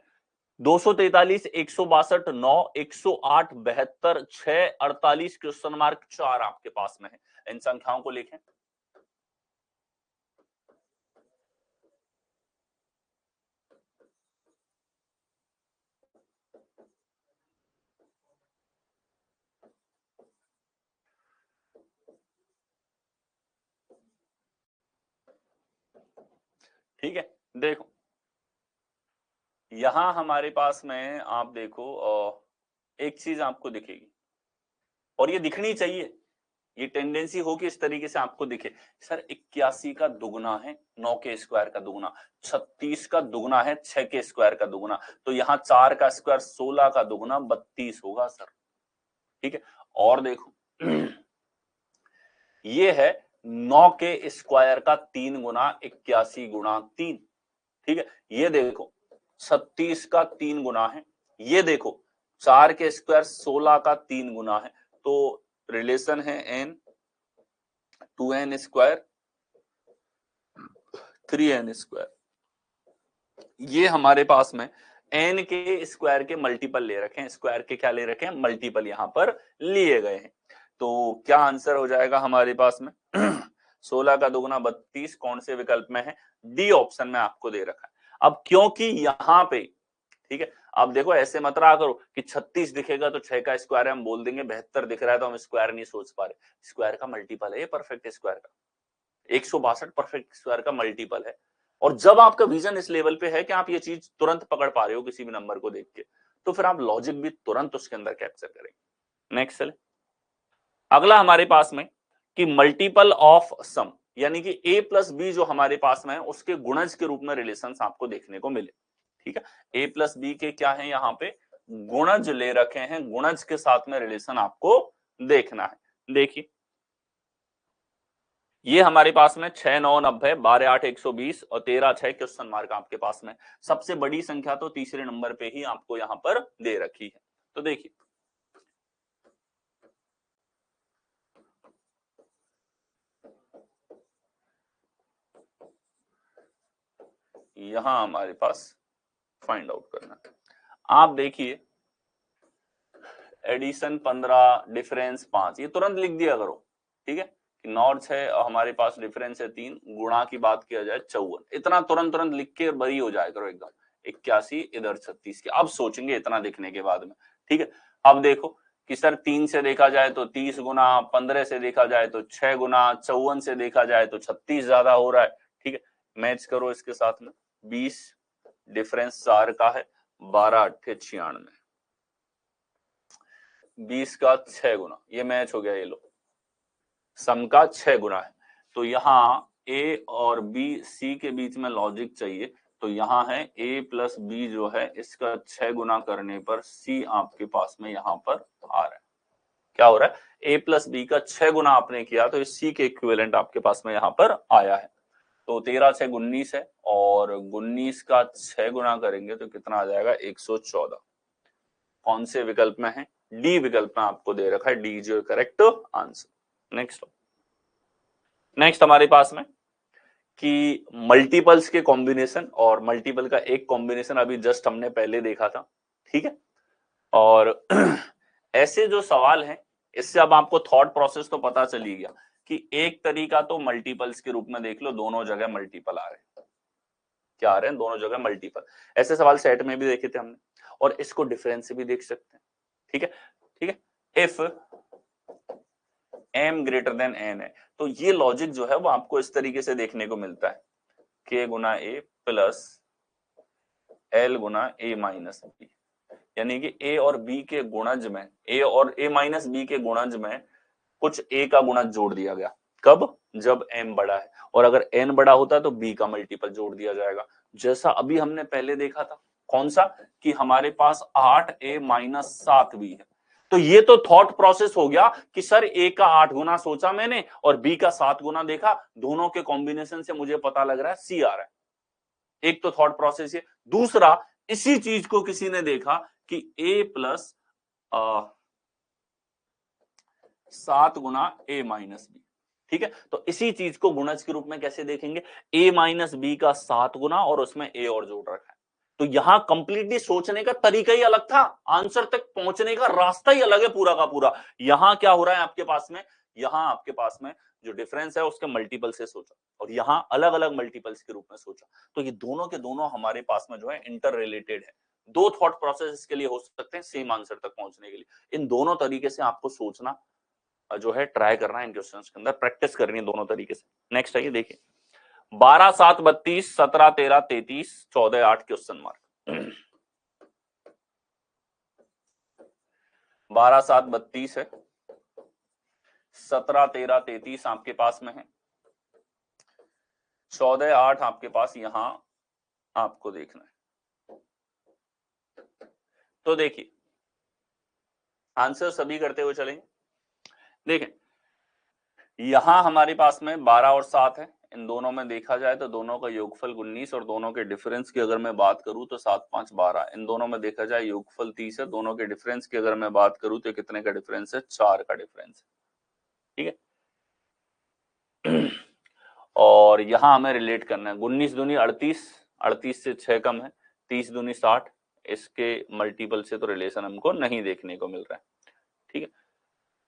243, 162, 9, 108, 72, 6, 48, क्वेश्चन मार्क 4 आपके पास में है। इन संख्याओं को लिखें। ठीक है, देखो यहां हमारे पास में आप देखो एक चीज आपको दिखेगी और ये दिखनी चाहिए, ये टेंडेंसी हो कि इस तरीके से आपको दिखे सर 81 का दुगुना है 9 के स्क्वायर का दुगुना, 36 का दुगुना है 6 के स्क्वायर का दुगुना, तो यहाँ 4 का स्क्वायर 16 का दुगुना 32 होगा सर। ठीक है, और देखो ये है 9 के स्क्वायर का 3 गुना 81 गुणा 3। ठीक है, ये देखो 36 का 3 गुना है, ये देखो 4 के स्क्वायर 16 का 3 गुना है, तो रिलेशन है n 2n square 3n square. ये हमारे पास में n के स्क्वायर के मल्टीपल ले रखे हैं, स्क्वायर के क्या ले रखे हैं, मल्टीपल यहां पर लिए गए हैं। तो क्या आंसर हो जाएगा हमारे पास में 16 का दुगुना 32 कौन से विकल्प में है, डी ऑप्शन में आपको दे रखा है। अब क्योंकि यहां पे ठीक है, अब देखो ऐसे मत रहा करो कि 36 दिखेगा तो 6 का स्क्वायर है हम बोल देंगे, 72 दिख रहा है तो हम स्क्वायर नहीं सोच पा रहे, स्क्वायर का मल्टीपल है ये परफेक्ट स्क्वायर का, 162 परफेक्ट स्क्वायर का मल्टीपल है। और जब आपका विजन इस लेवल पे है कि आप ये चीज तुरंत पकड़ पा रहे हो किसी भी नंबर को देख के, तो फिर आप लॉजिक भी तुरंत उसके अंदर कैप्चर करेंगे। नेक्स्ट चले, अगला हमारे पास में कि मल्टीपल ऑफ सम, यानी कि a प्लस बी जो हमारे पास में है उसके गुणज के रूप में रिलेशंस आपको देखने को मिले। ठीक है, a प्लस बी के क्या है यहाँ पे गुणज ले रखे हैं, गुणज के साथ में रिलेशन आपको देखना है। देखिए ये हमारे पास में 6 9 90 12 8 120 और 13 6 क्वेश्चन मार्क आपके पास में, सबसे बड़ी संख्या तो तीसरे नंबर पे ही आपको यहां पर दे रखी है। तो देखिए यहां हमारे पास फाइंड आउट करना है, आप देखिए एडिशन 15 डिफरेंस 5, ये तुरंत लिख दिया करो। ठीक है, नॉर 6 और हमारे पास डिफरेंस है 3, गुणा की बात किया जाए 54, इतना तुरंत तुरंत लिख के बरी हो जाए करो एकदम। 81 इधर 36 के, अब सोचेंगे इतना दिखने के बाद में। ठीक है, अब देखो कि सर 3 से देखा जाए तो 30 गुना, 15 से देखा जाए तो 6 गुना, 54 से देखा जाए तो 36 ज्यादा हो रहा है। ठीक है, मैच करो इसके साथ में, 20 डिफरेंस 4 का है, 12 8 96, 20 का 6 गुना, ये मैच हो गया, ये लो सम का 6 गुना है। तो यहाँ ए और बी सी के बीच में लॉजिक चाहिए, तो यहाँ है a प्लस बी जो है इसका 6 गुना करने पर सी आपके पास में यहाँ पर आ रहा है। क्या हो रहा है, a प्लस बी का 6 गुना आपने किया तो इस सी के इक्विवेलेंट आपके पास में यहाँ पर आया है। तो 13 6 19 है और 19 का 6 गुना करेंगे तो कितना आ जाएगा 114। कौन से विकल्प में है, डी विकल्प में आपको दे रखा है, डी जो करेक्ट आंसर। नेक्स्ट हमारे पास में कि मल्टीपल्स के कॉम्बिनेशन, और मल्टीपल का एक कॉम्बिनेशन अभी जस्ट हमने पहले देखा था। ठीक है, और ऐसे जो सवाल हैं इससे अब आपको थॉट प्रोसेस तो पता चल ही गया कि एक तरीका तो मल्टीपल्स के रूप में देख लो, दोनों जगह मल्टीपल आ रहे हैं। क्या आ रहे हैं, दोनों जगह मल्टीपल। ऐसे सवाल सेट में भी देखे थे हमने, और इसको डिफरेंस से भी देख सकते हैं। ठीक है, ठीक है, if m greater than n है तो ये लॉजिक जो है वो आपको इस तरीके से देखने को मिलता है, k Guna a plus l Guna a minus b, यानी कि a और b के गुणज में, a और a माइनस b के गुणज में कुछ a का गुणज जोड़ दिया गया। कब, जब m बड़ा है, और अगर n बड़ा होता है तो b का मल्टीपल जोड़ दिया जाएगा, जैसा अभी हमने पहले देखा था। कौन सा, कि हमारे पास 8a माइनस 7b है। तो ये तो थॉट प्रोसेस हो गया कि सर a का 8 गुना सोचा मैंने और b का 7 गुना देखा, दोनों के कॉम्बिनेशन से मुझे पता लग रहा है c आ रहा है। एक तो थॉट प्रोसेस है। दूसरा, इसी चीज को किसी ने देखा कि a प्लस 7 गुना a माइनस बी। ठीक है, तो इसी चीज को गुणज के रूप में कैसे देखेंगे, a माइनस बी का 7 गुना और उसमें a और जोड़ रखा है। तो यहां कंप्लीटली सोचने का तरीका ही अलग था, आंसर तक पहुंचने का रास्ता ही अलग है पूरा का पूरा। यहां क्या हो रहा है आपके पास में, यहां आपके पास में जो डिफरेंस है उसके मल्टीपल से सोचा, और यहां अलग अलग मल्टीपल्स के रूप में सोचा। तो ये दोनों के दोनों हमारे पास में जो है इंटर रिलेटेड है। दो थॉट प्रोसेस के लिए हो सकते हैं सेम आंसर तक पहुंचने के लिए। इन दोनों तरीके से आपको सोचना जो है ट्राई करना है, इन क्वेश्चंस के अंदर प्रैक्टिस करनी है दोनों तरीके से। नेक्स्ट आइए देखिए, 12 7 32 17 13 33 14 8 क्वेश्चन मार्क। 12 7 32 है, 17, 13, 33 आपके पास में है, 14, 8 आपके पास यहां आपको देखना है। तो देखिए आंसर सभी करते हुए चलेंगे। देखें यहां हमारे पास में 12 और 7 है, इन दोनों में देखा जाए तो दोनों का योगफल 19 और दोनों के डिफरेंस की अगर मैं बात करूं तो 7, 5, 12। इन दोनों में देखा जाए योगफल 30 है, दोनों के डिफरेंस की अगर मैं बात करूं तो कितने का डिफरेंस है, 4 का डिफरेंस है। ठीक है। और यहां हमें रिलेट करना है 19 दूनी 38, 38 से 6 कम है, 30 दूनी 60, इसके मल्टीपल से तो रिलेशन हमको नहीं देखने को मिल रहा है। ठीक है,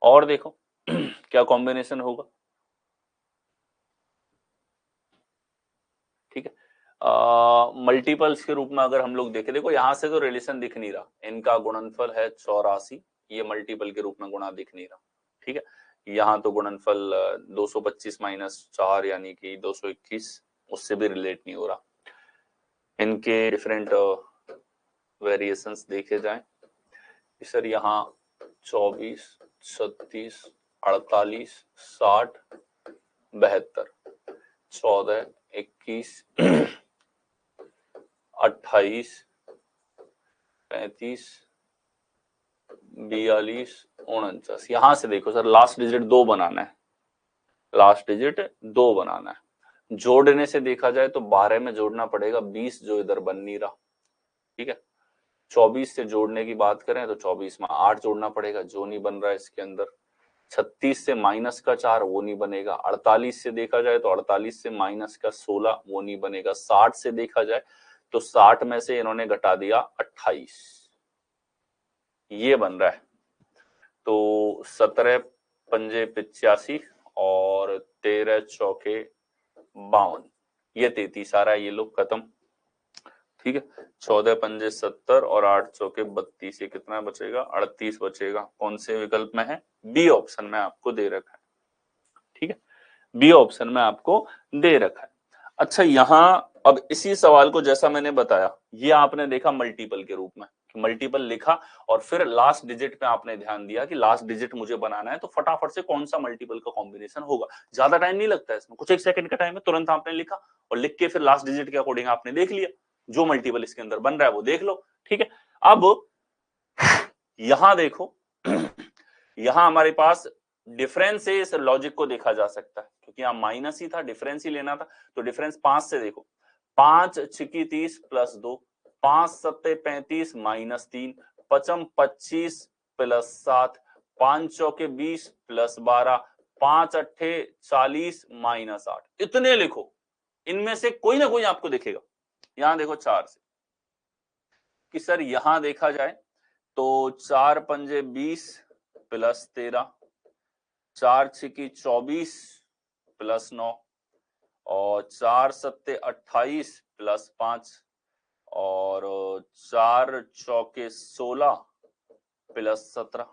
और देखो क्या कॉम्बिनेशन होगा। ठीक है, मल्टीपल्स के रूप में अगर हम लोग देखें, देखो यहां से तो रिलेशन दिख नहीं रहा, इनका गुणनफल है 84, ये मल्टीपल के रूप में गुणा दिख नहीं रहा। ठीक है, यहाँ तो गुणनफल 225 माइनस 4 यानी कि 221, उससे भी रिलेट नहीं हो रहा। इनके डिफरेंट वेरिएशंस देखे जाएं, सर यहाँ 24, 36, 48, 60, 72, 14, 21, 28, 35, 42, 49। यहां से देखो सर लास्ट डिजिट 2 बनाना है, लास्ट डिजिट 2 बनाना है। जोड़ने से देखा जाए तो 12 में जोड़ना पड़ेगा 20 जो इधर बन नहीं रहा। ठीक है, 24 से जोड़ने की बात करें तो 24 में 8 जोड़ना पड़ेगा जो नहीं बन रहा है इसके अंदर। 36 से माइनस का 4 वो नहीं बनेगा। 48 से देखा जाए तो 48 से माइनस का 16 वो नहीं बनेगा। 60 से देखा जाए तो 60 में से इन्होंने घटा दिया 28, ये बन रहा है। तो 17 पंजे 85 और 13 चौके 52, ये 33 आ रहा है, ये लोग खत्म। ठीक है, 14 पंजे 70 और 8 चौके 32, ये कितना बचेगा, 38 बचेगा। कौन से विकल्प में है, बी ऑप्शन में आपको दे रखा है। ठीक है, बी ऑप्शन में आपको दे रखा है। अच्छा यहां अब इसी सवाल को जैसा मैंने बताया, ये आपने देखा मल्टीपल के रूप में, मल्टीपल लिखा और फिर लास्ट डिजिट पे आपने ध्यान दिया कि लास्ट डिजिट मुझे बनाना है, तो फटाफट से कौन सा मल्टीपल का कॉम्बिनेशन होगा। ज्यादा टाइम नहीं लगता है इसमें, कुछ एक सेकंड का टाइम है, तुरंत आपने लिखा और लिख के फिर लास्ट डिजिट के अकॉर्डिंग आपने देख लिया, जो मल्टीपल इसके अंदर बन रहा है वो देख लो। ठीक है, अब यहां देखो यहां हमारे पास डिफरेंस से इस लॉजिक को देखा जा सकता है, क्योंकि यहां माइनस ही था, डिफरेंस ही लेना था। तो डिफरेंस 5 से देखो, 5 छिकी 30 प्लस 2, 5 सत्ते 35 माइनस 3, 5 25 प्लस 7, 5 चौके 20 प्लस 12, 5 अट्ठे 40 माइनस 8, इतने लिखो। इनमें से कोई ना कोई आपको दिखेगा। यहां देखो 4 से कि सर यहां देखा जाए तो 4 पंजे 20 प्लस 13, 4 छिकी 24 प्लस 9 और 4 सत्ते 28 प्लस 5 और 4 चौके 16 प्लस 17।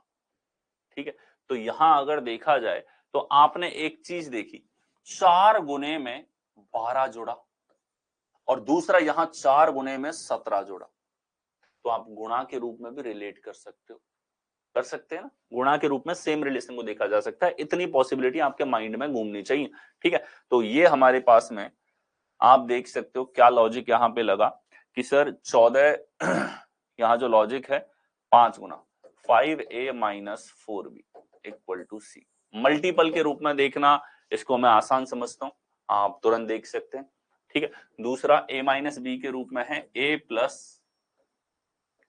ठीक है, तो यहां अगर देखा जाए तो आपने एक चीज देखी, 4 गुने में 12 जोड़ा और दूसरा यहां 4 गुने में 17 जोड़ा, तो आप गुणा के रूप में भी रिलेट कर सकते हो, कर सकते हैं ना, गुणा के रूप में सेम रिलेशन को देखा जा सकता है। इतनी पॉसिबिलिटी आपके माइंड में घूमनी चाहिए। ठीक है, तो ये हमारे पास में आप देख सकते हो क्या लॉजिक यहां पे लगा कि सर 14 यहां जो लॉजिक है 5 गुना 5a minus 4b equal to c। Multiple के रूप में देखना, इसको मैं आसान समझता हूं, आप तुरंत देख सकते हैं। ठीक है, दूसरा a माइनस बी के रूप में है a प्लस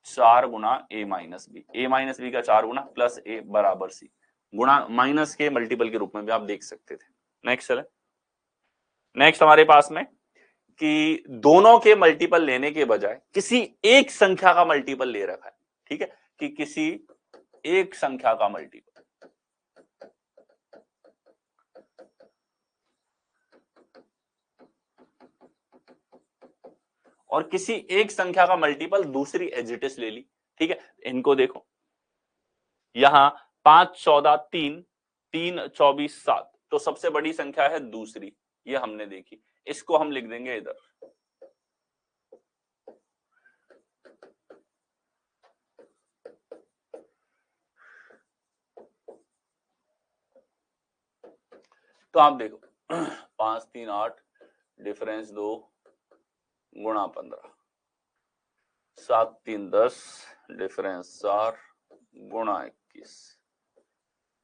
4 गुना a minus b, a minus b का 4 गुना प्लस a बराबर c, गुणा माइनस के मल्टीपल के रूप में भी आप देख सकते थे। नेक्स्ट चले, नेक्स्ट हमारे पास में कि दोनों के मल्टीपल लेने के बजाय किसी एक संख्या का मल्टीपल ले रखा है। ठीक है, कि किसी एक संख्या का मल्टीपल, और किसी एक संख्या का मल्टीपल दूसरी एजिटिस ले ली। ठीक है, इनको देखो यहां 5 14 3, 3 24 7, तो सबसे बड़ी संख्या है दूसरी, ये हमने देखी, इसको हम लिख देंगे इधर। तो आप देखो 5 3 8 डिफरेंस 2 गुणा 15, 7 3 10 डिफरेंस 4 गुणा 21।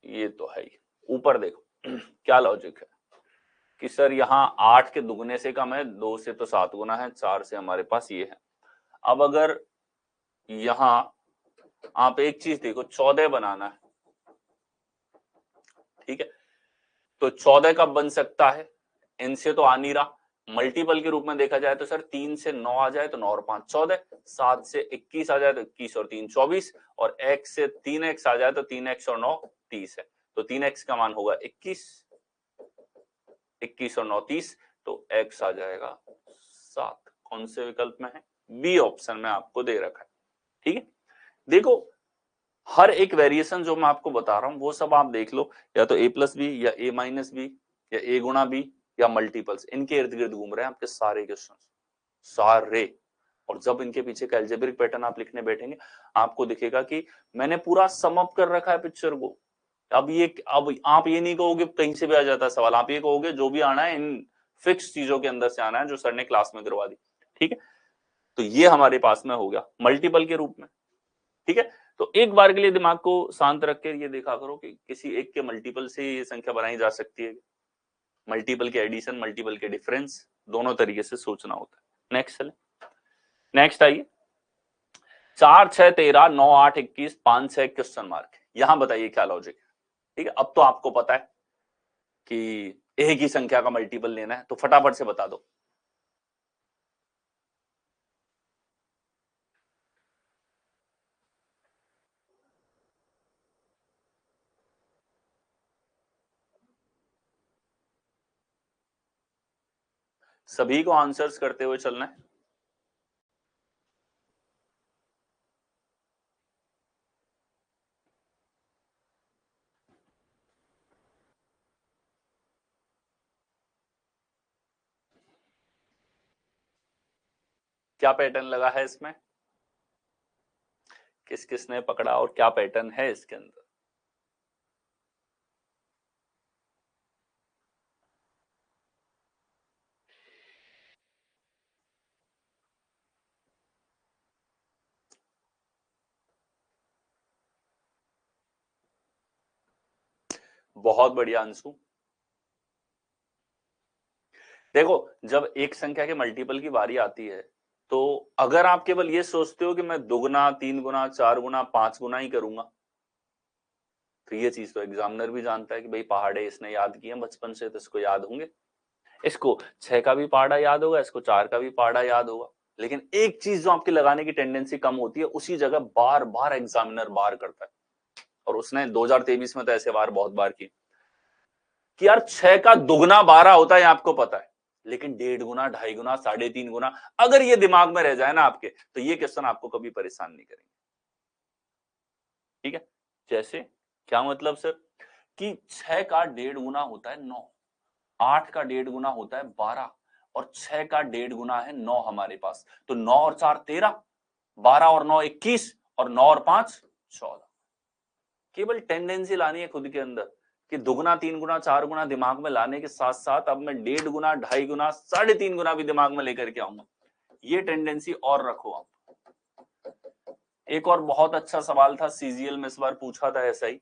ये तो है ही। ऊपर देखो क्या लॉजिक है कि सर यहाँ 8 के दुगने से कम है, 2 से तो 7 गुना है, 4 से हमारे पास ये है। अब अगर यहां आप एक चीज देखो, 14 बनाना है, ठीक है, तो 14 कब बन सकता है, इनसे तो आ नहीं रहा। मल्टीपल के रूप में देखा जाए तो सर 3 से 9 आ जाए तो 9 और 5 14, 7 से 21 आ जाए तो 21 और 3 24, और x से 3x आ जाए तो 3x और 9 30 है। तो 3x का मान होगा 21, 21 और 9 30, तो x आ जाएगा 7। कौन से विकल्प में है, बी ऑप्शन में आपको दे रखा है। ठीक है, देखो हर एक वेरिएशन जो मैं आपको बता रहा हूं वो सब आप देख लो, या तो a+b या a-b या a गुणा b या मल्टीपल्स, इनके इर्द गिर्द घूम रहे हैं आपके सारे क्वेश्चन, सारे। और जब इनके पीछे का एल्जेब्रिक पैटर्न आप लिखने बैठेंगे आपको दिखेगा कि मैंने पूरा सम अप कर रखा है पिक्चर को। अब आप ये नहीं कहोगे कहीं से भी आ जाता है सवाल, आप ये कहोगे जो भी आना है इन फिक्स चीजों के अंदर से आना है जो सर ने क्लास में करवा दी। ठीक है, तो ये हमारे पास में हो गया मल्टीपल के रूप में। ठीक है, तो एक बार के लिए दिमाग को शांत रख के ये देखा करो कि किसी एक के मल्टीपल से ये संख्या बनाई जा सकती है। मल्टीपल के एडिशन, मल्टीपल के डिफरेंस, दोनों तरीके से सोचना होता है। नेक्स्ट चले, नेक्स्ट आइए, 4 6 13 9 8 21 5 6 क्वेश्चन मार्क। यहां बताइए क्या लॉजिक है। ठीक है, अब तो आपको पता है कि एक ही संख्या का मल्टीपल लेना है, तो फटाफट से बता दो। सभी को आंसर्स करते हुए चलना है। क्या पैटर्न लगा है इसमें, किस किसने पकड़ा और क्या पैटर्न है इसके अंदर। बहुत बढ़िया अंशु। देखो जब एक संख्या के मल्टीपल की बारी आती है तो अगर आप केवल ये सोचते हो कि मैं 2 गुना 3 गुना 4 गुना 5 गुना ही करूंगा, तो ये चीज तो एग्जामिनर भी जानता है कि भाई पहाड़े इसने याद किए बचपन से तो इसको याद होंगे, इसको 6 का भी पहाड़ा याद होगा, इसको 4 का भी पहाड़ा याद होगा। लेकिन एक चीज जो आपकी लगाने की टेंडेंसी कम होती है उसी जगह बार बार एग्जामिनर बार करता है, और उसने 2023 में तो ऐसे बार बहुत बार किए कि यार 6 का दुगना 12 होता है आपको पता है, लेकिन 1.5 गुना 2.5 गुना 3.5 गुना अगर ये दिमाग में रह जाए ना आपके, तो ये क्वेश्चन आपको कभी परेशान नहीं करेंगे। ठीक है, जैसे क्या मतलब सर कि 6 का 1.5 गुना होता है 9, 8 का 1.5 गुना होता है 12, और 6 का 1.5 गुना है 9 हमारे पास। तो 9 और 4 13, 12 और 9 21, और 9 और 5 14। केवल टेंडेंसी लानी है खुद के अंदर कि दुगुना 3 गुना 4 गुना दिमाग में लाने के साथ साथ अब मैं 1.5 गुना 2.5 गुना 3.5 गुना भी दिमाग में लेकर के आऊंगा। ये टेंडेंसी और रखो आप। एक और बहुत अच्छा सवाल था सीजीएल में इस बार पूछा था ऐसा ही,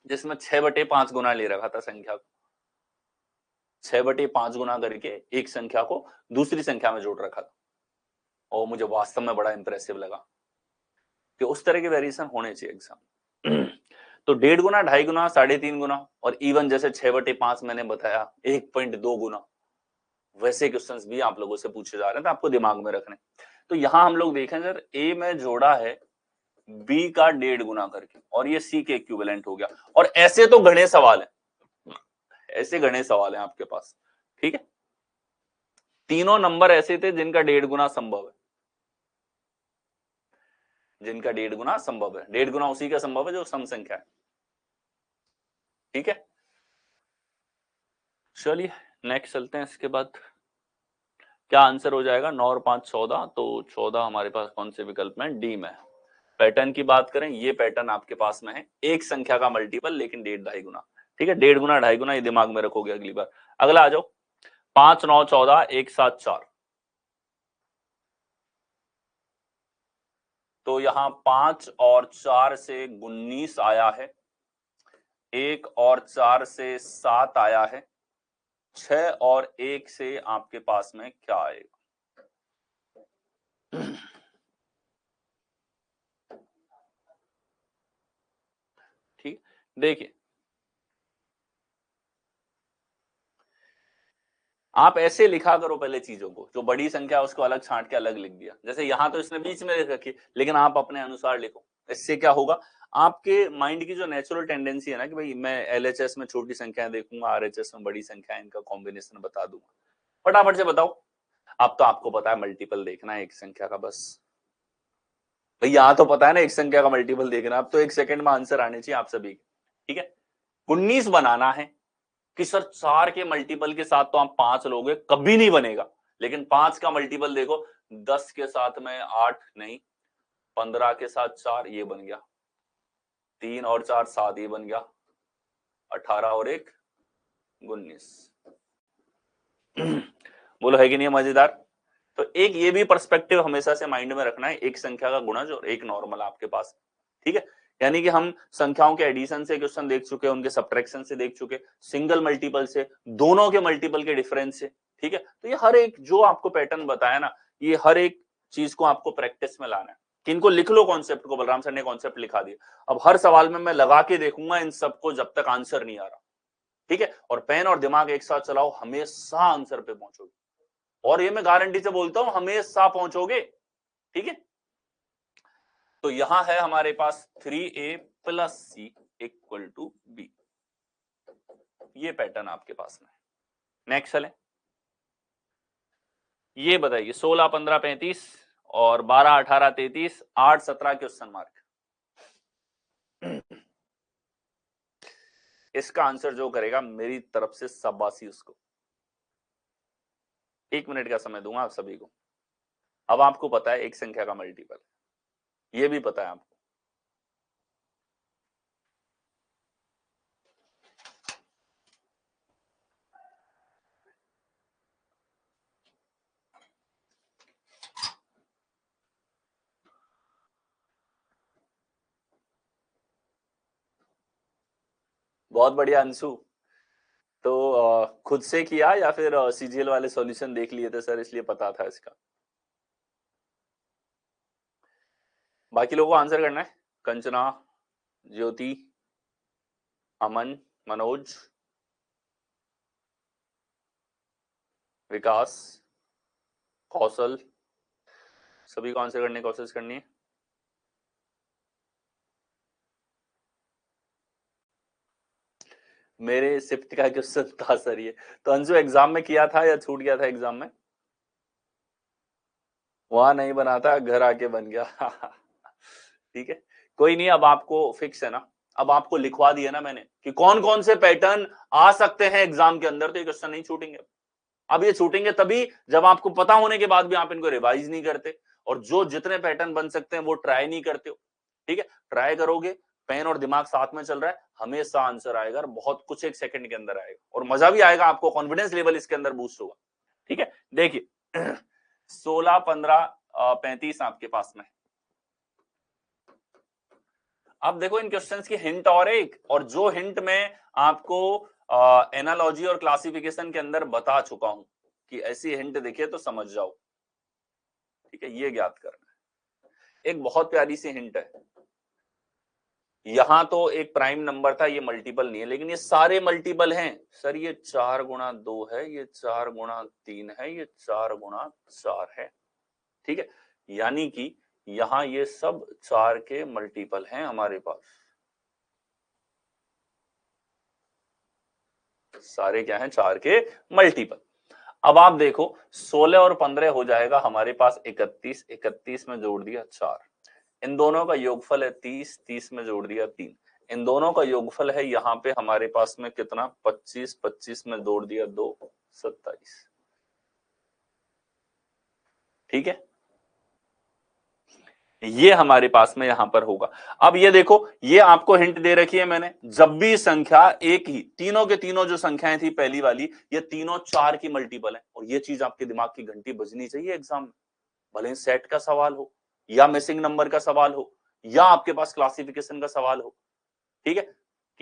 जिसमें 6/5 गुना ले रखा था संख्या को, 6/5 गुना करके एक संख्या को दूसरी संख्या में जोड़ रखा था, और मुझे वास्तव में बड़ा इंप्रेसिव लगा कि उस तरह के वेरिएशन होने चाहिए एग्जाम। तो 1.5 गुना 2.5 गुना 3.5 गुना, और इवन जैसे 6/5 मैंने बताया 1.2 गुना, वैसे क्वेश्चंस भी आप लोगों से पूछे जा रहे हैं, तो आपको दिमाग में रखने। तो यहां हम लोग देखें सर ए में जोड़ा है बी का 1.5 गुना करके, और ये सी के इक्विवेलेंट हो गया। और ऐसे तो घने सवाल है, ऐसे घने सवाल हैं आपके पास। ठीक है, तीनों नंबर ऐसे थे जिनका 1.5 गुना संभव है, जिनका 1.5 गुना संभव है। 1.5 गुना उसी का संभव है जो सम संख्या है। ठीक है, चलिए नेक्स्ट चलते हैं। इसके बाद क्या आंसर हो जाएगा, 9 और 5 14, तो 14 हमारे पास कौन से विकल्प में, डी में। पैटर्न की बात करें, ये पैटर्न आपके पास में है, एक संख्या का मल्टीपल लेकिन 1.5 2.5 गुना। ठीक है, 1.5 गुना 2.5 गुना, ये दिमाग में रखोगे अगली बार। अगला आ जाओ, 5 9 14 1 7 4। तो यहां 5 और 4 से 19 आया है, 1 और 4 से 7 आया है, 6 और 1 से आपके पास में क्या आएगा? ठीक, देखिए आप ऐसे लिखा करो पहले चीजों को, जो बड़ी संख्या है उसको अलग छांट के अलग लिख दिया, जैसे यहां तो इसने बीच में लिख रखी, लेकिन आप अपने अनुसार लिखो। इससे क्या होगा, आपके माइंड की जो नेचुरल टेंडेंसी है ना कि भाई मैं एलएचएस में छोटी संख्याएं देखूंगा, आरएचएस में बड़ी संख्याएं, इनका कॉम्बिनेशन बता दूंगा। फटाफट से बताओ। अब तो आपको पता है मल्टीपल देखना है एक संख्या का, बस भाई यहां तो पता है ना एक संख्या का मल्टीपल देखना, अब तो 1 सेकंड में आंसर आने चाहिए आप सभी। ठीक है, 19 बनाना है कि सर 4 के मल्टीपल के साथ तो आप 5 लोगे, कभी नहीं बनेगा। लेकिन 5 का मल्टीपल देखो, 10 के साथ में 8 नहीं, 15 के साथ 4 ये बन गया, 3 और 4 7 ये बन गया, 18 और 1 19। बोलो है कि नहीं मजेदार? तो एक ये भी पर्सपेक्टिव हमेशा से माइंड में रखना है, एक संख्या का गुणज और एक नॉर्मल आपके पास। ठीक है, यानी कि हम संख्याओं के एडिशन से क्वेश्चन देख चुके, उनके सब्ट्रैक्शन से देख चुके, सिंगल मल्टीपल से, दोनों के मल्टीपल के डिफरेंस से। ठीक है, तो ये हर एक जो आपको पैटर्न बताया ना, ये हर एक चीज को आपको प्रैक्टिस में लाना है। कि इनको लिख लो कॉन्सेप्ट को, बलराम सर ने कॉन्सेप्ट लिखा दिया, अब हर सवाल में मैं लगा के देखूंगा इन सबको जब तक आंसर नहीं आ रहा। ठीक है, और पेन और दिमाग एक साथ चलाओ, हमेशा आंसर पे पहुंचोगे, और ये मैं गारंटी से बोलता हूं हमेशा पहुंचोगे। ठीक है, तो यहां है हमारे पास 3a plus c equal to b, ये पैटर्न आपके पास में। नेक्स्ट चले, ये बताइए 16 15 35 और 12 18 33 8 17 क्वेश्चन मार्क। इसका आंसर जो करेगा मेरी तरफ से शाबाशी उसको। 1 मिनट का समय दूंगा आप सभी को। अब आपको पता है एक संख्या का मल्टीपल, ये भी पता है आपको। बहुत बढ़िया अंशु। तो खुद से किया या फिर सीजीएल वाले सॉल्यूशन देख लिए थे सर, इसलिए पता था इसका? बाकी लोगों को आंसर करना है, कंचना, ज्योति, अमन, मनोज, विकास, कौशल, सभी को आंसर करने की कोशिश करनी है। मेरे शिफ्ट का क्वेश्चन था सर ये, तो अंशु एग्जाम में किया था या छूट गया था एग्जाम में? वहां नहीं बना था, घर आके बन गया। ठीक है, कोई नहीं, अब आपको फिक्स है ना, अब आपको लिखवा दिया ना मैंने कि कौन कौन से पैटर्न आ सकते हैं एग्जाम के अंदर, तो ये क्वेश्चन नहीं छूटेंगे। अब ये छूटेंगे तभी जब आपको पता होने के बाद भी आप इनको रिवाइज नहीं करते, और जो जितने पैटर्न बन सकते हैं वो ट्राई नहीं करते हो। ठीक है, ट्राई करोगे, पेन और दिमाग साथ में चल रहा है, हमेशा आंसर आएगा, और बहुत कुछ 1 सेकंड के अंदर आएगा, और मजा भी आएगा, आपको कॉन्फिडेंस लेवल इसके अंदर बूस्ट होगा। ठीक है, देखिए 16 15 35 आपके पास में। अब देखो इन क्वेश्चंस की हिंट और एक, और जो हिंट में आपको एनालॉजी और क्लासिफिकेशन के अंदर बता चुका हूं कि ऐसी हिंट देखिए तो समझ जाओ। ठीक है, ये ज्ञात करना है, एक बहुत प्यारी सी हिंट है। यहां तो एक प्राइम नंबर था, ये मल्टीपल नहीं है, लेकिन ये सारे मल्टीपल हैं सर। ये 4 गुणा 2 है, ये 4 गुणा 3 है, ये 4 गुणा 4 है। ठीक है, यानी कि यहां ये सब 4 के मल्टीपल हैं हमारे पास, सारे क्या हैं, 4 के मल्टीपल। अब आप देखो 16 और 15 हो जाएगा हमारे पास 31, 31 में जोड़ दिया 4, इन दोनों का योगफल है 30, 30 में जोड़ दिया 3, इन दोनों का योगफल है यहाँ पे हमारे पास में कितना, 25, 25 में जोड़ दिया 2, 27। ठीक है, ये हमारे पास में यहां पर होगा। अब ये देखो, ये आपको हिंट दे रखी है मैंने, जब भी संख्या एक ही, तीनों के तीनों जो संख्याएं थी पहली वाली, ये तीनों 4 की मल्टीपल है। और ये चीज आपके दिमाग की घंटी बजनी चाहिए एग्जाम में, भले ही सेट का सवाल हो या मिसिंग नंबर का सवाल हो या आपके पास क्लासिफिकेशन का सवाल हो। ठीक है,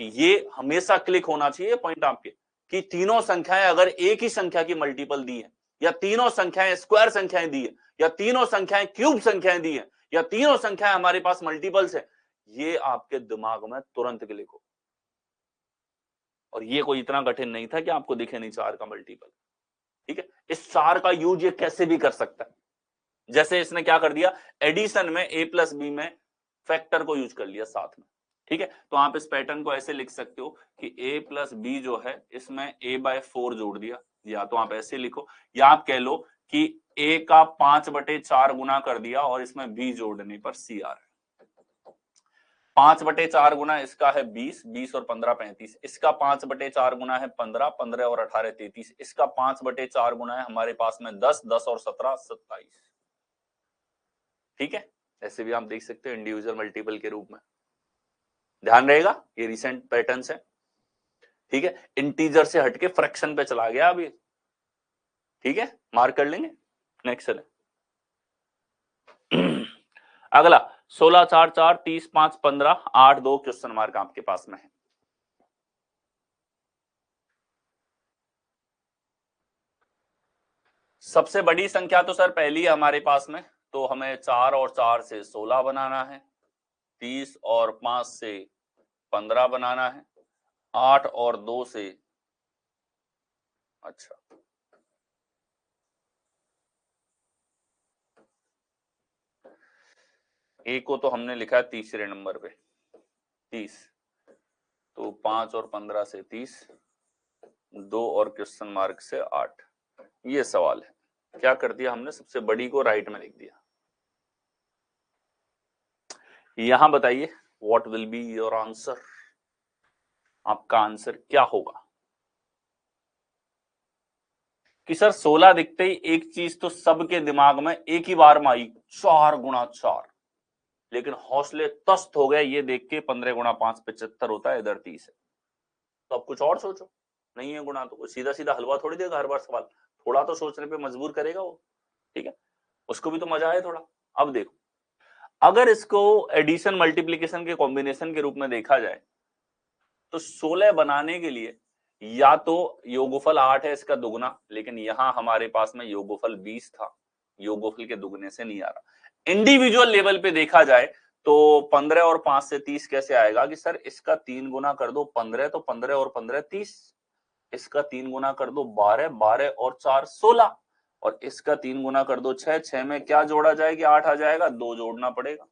कि ये हमेशा क्लिक होना चाहिए पॉइंट आपके, कि तीनों संख्याएं अगर एक ही संख्या की मल्टीपल दी है, या तीनों संख्याएं स्क्वायर संख्याएं दी है, या तीनों संख्याएं क्यूब संख्याएं दी है, या तीनों संख्याएं हमारे पास मल्टीपल्स है, ये आपके दिमाग में तुरंत क्लिक हो। और ये कोई इतना कठिन नहीं था कि आपको दिखे नहीं 4 का मल्टीपल। ठीक है, इस 4 का यूज ये कैसे भी कर सकता है। जैसे इसने क्या कर दिया, एडिशन में a प्लस बी में फैक्टर को यूज कर लिया साथ में। ठीक है, तो आप इस पैटर्न को ऐसे लिख सकते हो कि a प्लस बी जो है इसमें a/4 जोड़ दिया, या तो आप ऐसे लिखो, या आप कह लो कि a का 5/4 गुना कर दिया और इसमें b जोड़ने पर c आ रहा है। 5/4 गुना इसका है 20, 20 और 15 35, इसका 5/4 गुना है 15, 15 और 18 33, इसका 5/4 गुना है हमारे पास में 10, 10 और 17 27। ठीक है, ऐसे भी आप देख सकते हो इंडिविजुअल मल्टीपल के रूप में। ध्यान रहेगा, ये रिसेंट पैटर्न्स है। ठीक है, इंटीजर से हटके फ्रैक्शन पे चला गया अभी। ठीक है, मार्क कर लेंगे। नेक्स्ट है अगला 16 4 4 30 5 15 8 2 क्वेश्चन मार्क आपके पास में है। सबसे बड़ी संख्या तो सर पहली है हमारे पास में, तो हमें 4 और 4 से 16 बनाना है, 30 और 5 से 15 बनाना है, 8 और 2 से, अच्छा ए को तो हमने लिखा है तीसरे नंबर पे 30, तो 5 और 15 से 30, 2 और क्वेश्चन मार्क से 8। ये सवाल है, क्या कर दिया हमने, सबसे बड़ी को राइट में लिख दिया। यहां बताइए what will be your answer, आपका आंसर क्या होगा। कि सर 16 दिखते ही एक चीज तो सबके दिमाग में एक ही बार में आई, 4 गुणा 4, लेकिन हौसले तस्त हो गए ये देख के 15 गुणा 5 75 होता है, इधर 30 है। तो अब कुछ और सोचो, नहीं है गुणा तो सीधा सीधा हलवा थोड़ी देगा हर बार सवाल, थोड़ा तो सोचने पे मजबूर करेगा वो। ठीक है, उसको भी तो मजा आए थोड़ा। अब देखो, अगर इसको एडिशन मल्टीप्लीकेशन के कॉम्बिनेशन के रूप में देखा जाए, तो 16 बनाने के लिए या तो योगफल 8 है इसका दुगुना, लेकिन यहां हमारे पास में योगफल 20 था, योगफल के दुगने से नहीं आ रहा। इंडिविजुअल लेवल पे देखा जाए तो 15 और 5 से 30 कैसे आएगा, कि सर इसका 3 गुना कर दो 15, तो 15 और 15 30, इसका 3 गुना कर दो 12, 12 और 4 16, और इसका 3 गुना कर दो 6, 6 में क्या जोड़ा जाएगी, 8 आ जाएगा, 2 जोड़ना पड़ेगा।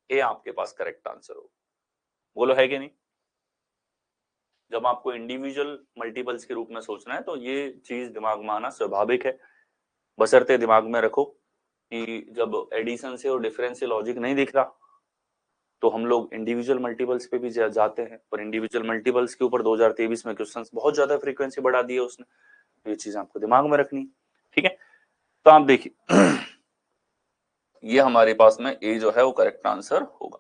ये आपके पास करेक्ट आंसर हो, बोलो है कि नहीं। जब आपको इंडिविजुअल मल्टीपल्स के रूप में सोचना है तो ये चीज दिमाग में आना स्वाभाविक है, बशर्ते दिमाग में रखो कि जब एडिशन से और डिफरेंस से लॉजिक नहीं दिख रहा तो हम लोग इंडिविजुअल मल्टीपल्स पे भी जाते हैं, और इंडिविजुअल मल्टीपल्स के ऊपर 2023 में क्वेश्चंस बहुत ज्यादा फ्रीक्वेंसी बढ़ा दी है उसने, ये चीज आपको दिमाग में रखनी। ठीक है, तो आप देखिए ये हमारे पास में ए जो है वो करेक्ट आंसर होगा।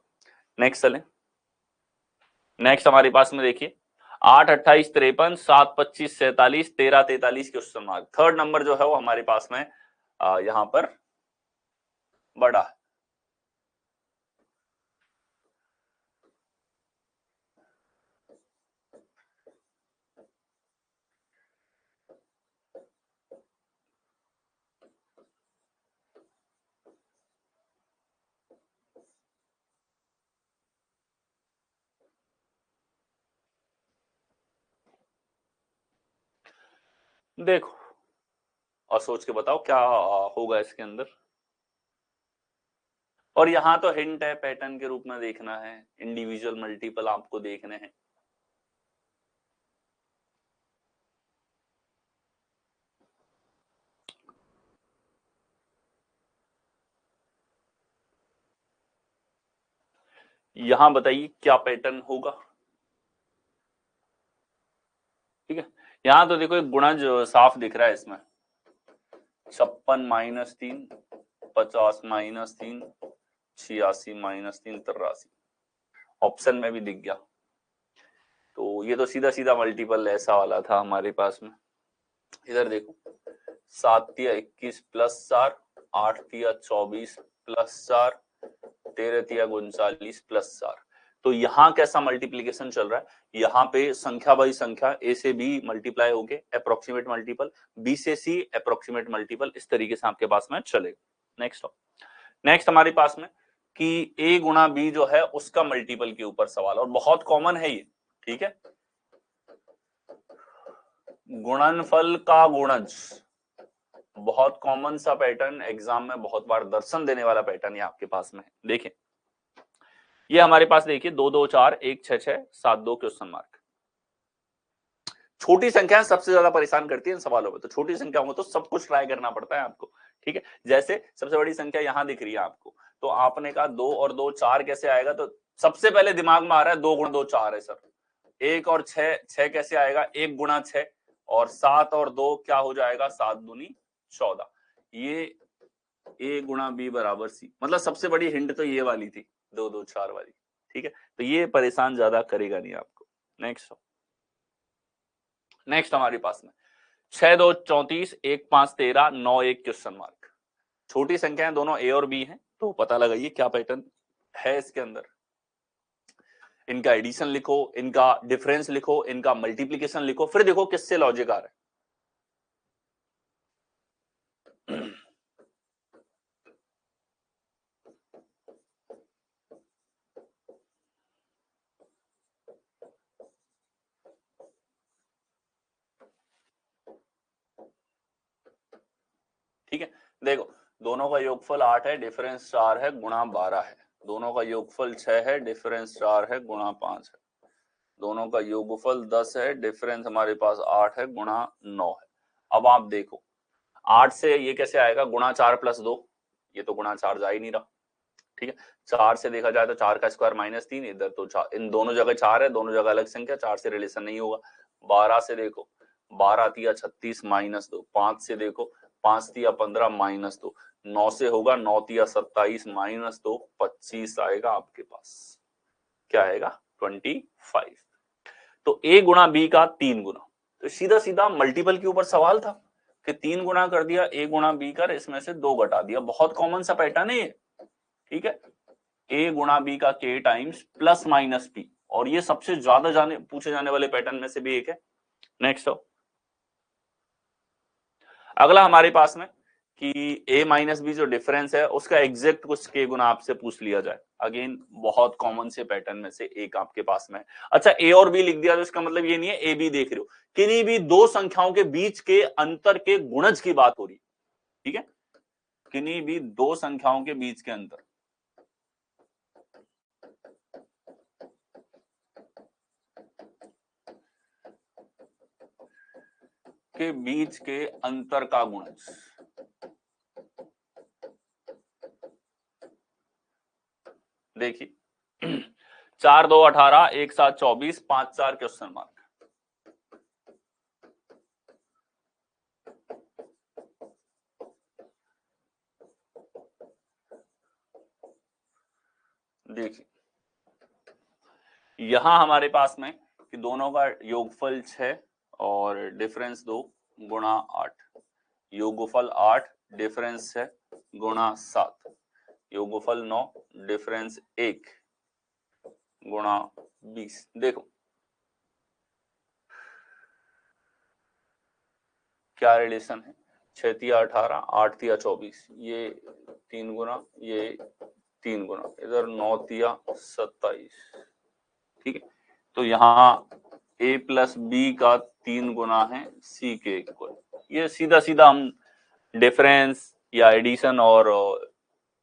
नेक्स्ट चलें, नेक्स्ट हमारे पास में देखिए 8 28 53 7 25 47 13 43 क्वेश्चन मार्क। थर्ड नंबर जो है वो हमारे पास में यहां पर बड़ा है। देखो और सोच के बताओ क्या होगा इसके अंदर। और यहां तो हिंट है, पैटर्न के रूप में देखना है, इंडिविजुअल मल्टीपल आपको देखने हैं। यहां बताइए क्या पैटर्न होगा। ठीक है, यहां तो देखो एक गुणज साफ दिख रहा है इसमें, 56 - 3 50 माइनस 3 86 माइनस 3 83। ऑप्शन में भी दिख गया। तो ये तो सीधा सीधा मल्टीपल ऐसा वाला था हमारे पास में। इधर देखो 7 तिया 21 प्लस 4, 8 तिया 24 प्लस 4, 13 तिया 39 प्लस 4। तो यहाँ कैसा मल्टीप्लीकेशन चल रहा है, यहाँ पे संख्या बाई संख्या ए से बी मल्टीप्लाई हो गए अप्रोक्सीमेट मल्टीपल, बी से सी अप्रोक्सीमेट मल्टीपल, इस तरीके से आपके पास में चलेगा। नेक्स्ट हमारे पास में कि ए गुणा बी जो है उसका मल्टीपल के ऊपर सवाल, और बहुत कॉमन है ये, ठीक है। गुणनफल का गुणज बहुत कॉमन सा पैटर्न, एग्जाम में बहुत बार दर्शन देने वाला पैटर्न ये आपके पास में है। देखें ये हमारे पास देखिए 2 2 4 1 6 6 7 2 क्वेश्चन मार्क। छोटी संख्याएं सबसे ज्यादा परेशान करती है इन सवालों में, तो छोटी संख्या हो तो सब कुछ ट्राई करना पड़ता है आपको, ठीक है। जैसे सबसे बड़ी संख्या यहां दिख रही है आपको, तो आपने कहा 2 और 2 4 कैसे आएगा, तो सबसे पहले दिमाग में आ रहा है 2 गुणा 2 4 है सर। 1 और 6 कैसे आएगा, 1 गुणा 6, और 7 और 2 क्या हो जाएगा, 7 दूनी 14। ये ए गुणा बी बराबर सी, मतलब सबसे बड़ी हिंट तो ये वाली थी 2 2 4 वाली, ठीक है। तो ये परेशान ज्यादा करेगा नहीं आपको। नेक्स्ट हमारे पास में 6 2 34 1 5 13 9 1 क्वेश्चन मार्क। छोटी संख्याएं दोनों ए और बी हैं, तो पता लगाइए क्या पैटर्न है इसके अंदर। इनका एडिशन लिखो, इनका डिफरेंस लिखो, इनका मल्टीप्लीकेशन लिखो, फिर देखो किससे लॉजिक आ रहा है। ठीक है, देखो दोनों का योगफल 8 है, डिफरेंस 4 है, गुणा 12 है। दोनों का योगफल 6 है, डिफरेंस 4 है, गुणा 5 है। दोनों का योगफल 10 है, डिफरेंस हमारे पास 8 है, गुणा 9 है। अब आप देखो 8 से ये कैसे आएगा, गुणा 4 प्लस 2, ये तो गुणा 4 जा ही नहीं रहा, ठीक है। 4 से देखा जाए तो 4 का स्क्वायर माइनस 3, इधर तो 4, इन दोनों जगह 4 है, दोनों जगह अलग संख्या, 4 से रिलेशन नहीं होगा। 12 से देखो 12 तिया 36 माइनस 2, 5 से देखो 5 तिया 15 माइनस 2, 9 से होगा 9 तिया 27 माइनस 2, 25 आएगा आपके पास, क्या आएगा 25। तो ए गुणा बी का 3 गुना, तो सीधा सीधा मल्टीपल के ऊपर सवाल था कि 3 गुना कर दिया, ए गुणा बी कर, इसमें से 2 घटा दिया। बहुत कॉमन सा पैटर्न है ये, ठीक है। ए गुणा बी का के टाइम्स प्लस माइनस पी, और ये सबसे ज्यादा पूछे जाने वाले पैटर्न में से भी एक है। नेक्स्ट अगला हमारे पास में कि ए माइनस बी जो डिफरेंस है उसका एग्जैक्ट कुछ के गुना आपसे पूछ लिया जाए। अगेन बहुत कॉमन से पैटर्न में से एक आपके पास में है। अच्छा ए और बी लिख दिया तो इसका मतलब ये नहीं है ए बी देख रहे हो, किन्हीं भी दो संख्याओं के बीच के अंतर के गुणज की बात हो रही है, ठीक है। किन्हीं भी दो संख्याओं के बीच के अंतर, के बीच के अंतर का गुणज। देखिए 4 2 18 1 7 24 5 4 क्वेश्चन मार्क। देखिए यहां हमारे पास में कि दोनों का योगफल 6 और डिफरेंस 2 गुणा 8, योगफल 8 डिफरेंस 6 गुणा 7, योगफल 9 डिफरेंस 1 गुणा 20। देखो क्या रिलेशन है, 6 तिया 18 8 तिया 24, ये 3 गुना, ये 3 गुना, इधर 9 तिया 27, ठीक है। तो यहाँ a प्लस बी का 3 गुना है c के इक्वल। ये सीधा सीधा हम डिफरेंस या एडिशन और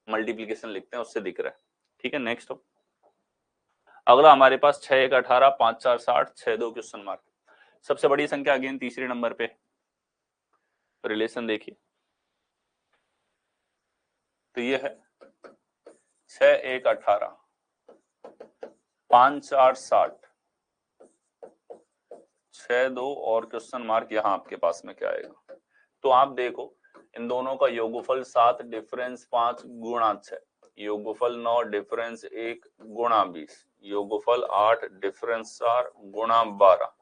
मल्टीप्लीकेशन लिखते हैं, उससे दिख रहा है, ठीक है। नेक्स्ट अगला हमारे पास 6 1 18 5 4 60 6 2 क्वेश्चन मार्क। सबसे बड़ी संख्या अगेन तीसरे नंबर पे, रिलेशन देखिए तो ये है 6 1 18 5 4 60 6 2 और क्वेश्चन मार्क, यहाँ आपके पास में क्या आएगा। तो आप देखो इन दोनों का योगफल 7 डिफरेंस 5 गुणा 6, योगफल 9 डिफरेंस 1 गुणा 20, योगफल 8 डिफरेंस 4 गुणा 12।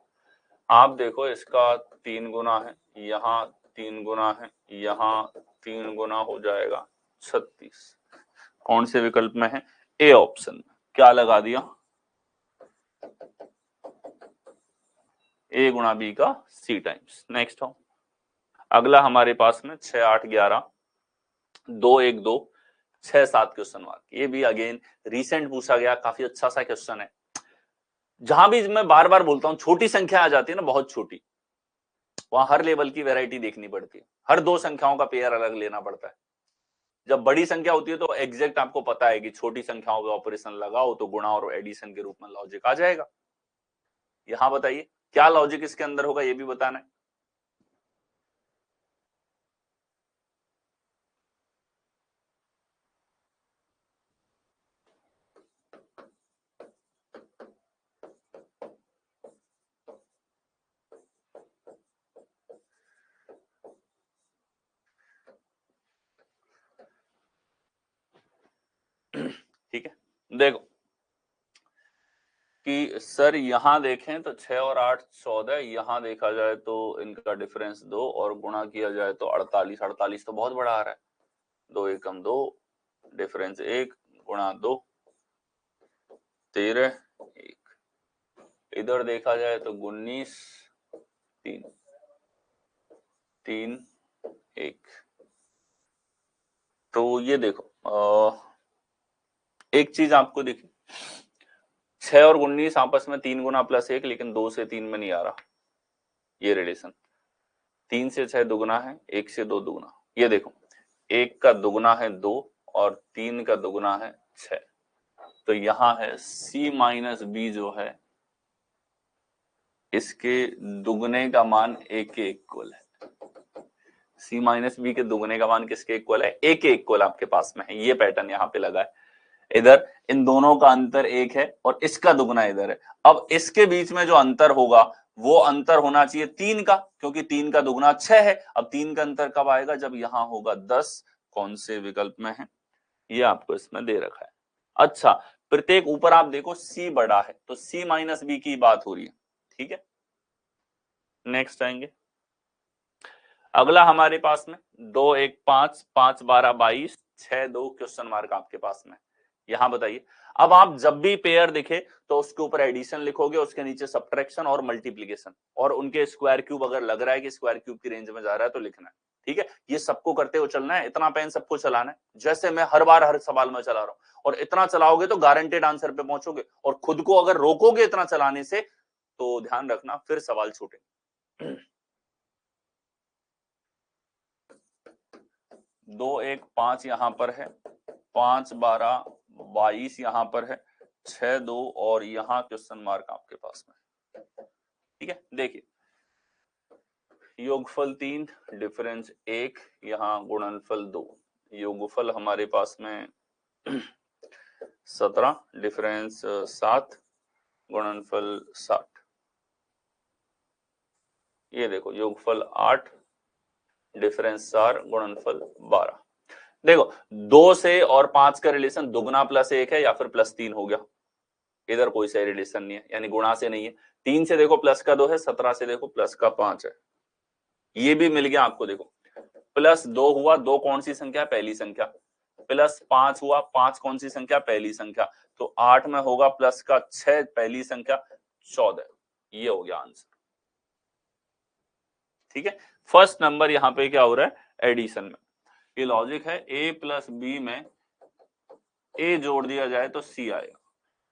आप देखो इसका 3 गुना है, यहाँ 3 गुना है, यहाँ 3 गुना हो जाएगा 36। कौन से विकल्प में है? ए ऑप्शन में। क्या लगा दिया? ए गुणा बी का सी टाइम्स। नेक्स्ट हो, अगला हमारे पास में 6 8 11 2 1 2 6 7 क्वेश्चन मार्क। ये भी अगेन रिसेंट पूछा गया, काफी अच्छा सा क्वेश्चन है। जहां भी मैं बार बार बोलता हूं छोटी संख्या आ जाती है ना, बहुत छोटी, वहां हर लेवल की वैरायटी देखनी पड़ती है, हर दो संख्याओं का पेयर अलग लेना पड़ता है। जब बड़ी संख्या होती है तो एग्जैक्ट आपको पता है कि छोटी संख्याओं पे ऑपरेशन लगाओ तो गुणा और एडिशन के रूप में लॉजिक आ जाएगा। यहां बताइए क्या लॉजिक इसके अंदर होगा, ये भी बताना है। ठीक है, देखो कि सर यहां देखें तो 6 और 8 14, यहां देखा जाए तो इनका डिफरेंस 2 और गुणा किया जाए तो 48। 48 तो बहुत बड़ा आ रहा है। 2 एकम 2 डिफरेंस 1 गुणा 2 13 1। इधर देखा जाए तो 19 3 3 1। तो ये देखो एक चीज आपको देखिए, 6 और 19 आपस में 3 गुना प्लस 1, लेकिन 2 से 3 में नहीं आ रहा ये रिलेशन। 3 से 6 दुगुना है, 1 से 2 दुगुना। ये देखो 1 का दुगुना है 2 और 3 का दुगुना है 6। तो यहां है C माइनस बी जो है इसके दुगने का मान A के इक्वल है। C माइनस बी के दुगने का मान किसके इक्वल है? A के इक्वल आपके पास में है। ये पैटर्न यहाँ पे लगा है। इधर इन दोनों का अंतर 1 है और इसका दुगना इधर है। अब इसके बीच में जो अंतर होगा वो अंतर होना चाहिए 3 का, क्योंकि 3 का दुगना 6 है। अब 3 का अंतर कब आएगा? जब यहां होगा 10। कौन से विकल्प में है? ये आपको इसमें दे रखा है। अच्छा, प्रत्येक ऊपर आप देखो C बड़ा है तो C माइनस बी की बात हो रही है। ठीक है, नेक्स्ट आएंगे। अगला हमारे पास में 2 1 5 5 12 22 6 2 क्वेश्चन मार्क आपके पास में। यहां बताइए, अब आप जब भी पेयर दिखे तो उसके ऊपर एडिशन लिखोगे, उसके नीचे सब्ट्रैक्शन और मल्टीप्लीकेशन, और उनके स्क्वायर क्यूब अगर लग रहा है कि स्क्वायर क्यूब की रेंज में जा रहा है तो लिखना है। ठीक है, ये सबको करते हुए चलना है। इतना पेन सबको चलाना है जैसे मैं हर बार हर सवाल में चला रहा हूं, और इतना चलाओगे तो गारंटेड आंसर पे पहुंचोगे। और खुद को अगर रोकोगे इतना चलाने से तो ध्यान रखना फिर सवाल छूटेंगे। 2 1 5 यहां पर है, 5 12 22 यहां पर है, 6 2 और यहां क्वेश्चन मार्क आपके पास में। ठीक है, देखिए योगफल 3 डिफरेंस 1, यहां गुणनफल 2, योगफल हमारे पास में 17 डिफरेंस 7 गुणनफल 60। ये देखो योगफल 8 डिफरेंस 4 गुणनफल 12। देखो 2 से और 5 का रिलेशन दुगना प्लस 1 है या फिर प्लस 3 हो गया। इधर कोई सही रिलेशन नहीं है, यानी गुणा से नहीं है। 3 से देखो प्लस का 2 है, 17 से देखो प्लस का 5 है। ये भी मिल गया आपको। देखो प्लस 2 हुआ, 2 कौन सी संख्या? पहली संख्या। प्लस 5 हुआ, 5 कौन सी संख्या? पहली संख्या। तो 8 में होगा प्लस का 6 पहली संख्या 14। ये हो गया आंसर। ठीक है, फर्स्ट नंबर यहाँ पे क्या हो रहा है? एडिशन में। ये लॉजिक है, ए प्लस बी में ए जोड़ दिया जाए तो सी आएगा।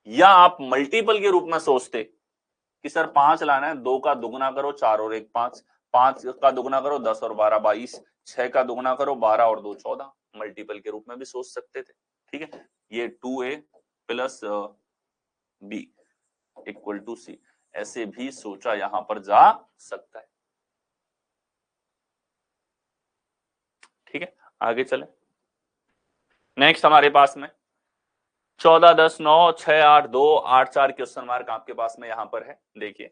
या आप मल्टीपल के रूप में सोचते कि सर 5 लाना है, 2 का दुगना करो 4 और 1 5, 5 का दुगना करो 10 और 12 22, 6 का दुगना करो 12 और 2 14। मल्टीपल के रूप में भी सोच सकते थे। ठीक है, ये 2a plus B equal to C, ऐसे भी सोचा यहां पर जा सकता है। ठीक है, आगे चले। नेक्स्ट हमारे पास में 14 10 9 6 8 2 8 4 क्वेश्चन मार्क आपके पास में यहां पर है। देखिए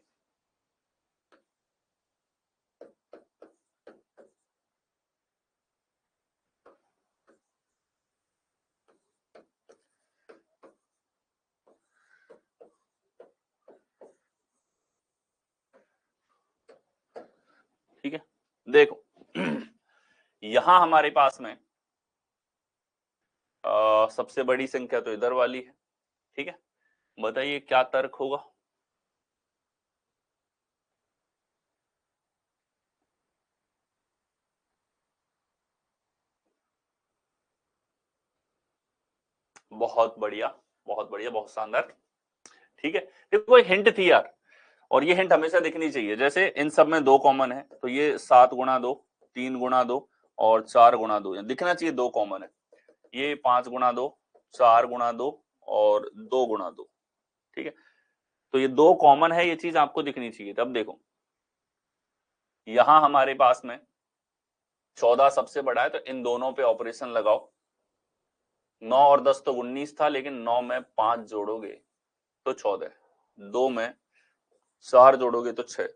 यहां हमारे पास में सबसे बड़ी संख्या तो इधर वाली है, ठीक है। बताइए क्या तर्क होगा? बहुत बढ़िया, बहुत बढ़िया, बहुत शानदार, ठीक है। देखो एक हिंट थी यार, और ये हिंट हमेशा दिखनी चाहिए। जैसे इन सब में 2 कॉमन है, तो ये 7 गुणा 2, 3 गुणा 2 और 4 गुणा 2, दिखना चाहिए 2 कॉमन है। ये 5 गुणा 2, 4 गुणा 2 और 2 गुणा 2, ठीक है। तो ये 2 कॉमन है, ये चीज आपको दिखनी चाहिए। तब देखो यहां हमारे पास में 14 सबसे बड़ा है, तो इन दोनों पे ऑपरेशन लगाओ। 9 और 10 तो 19 था, लेकिन 9 में 5 जोड़ोगे तो 14, 2 में 4 जोड़ोगे तो 6।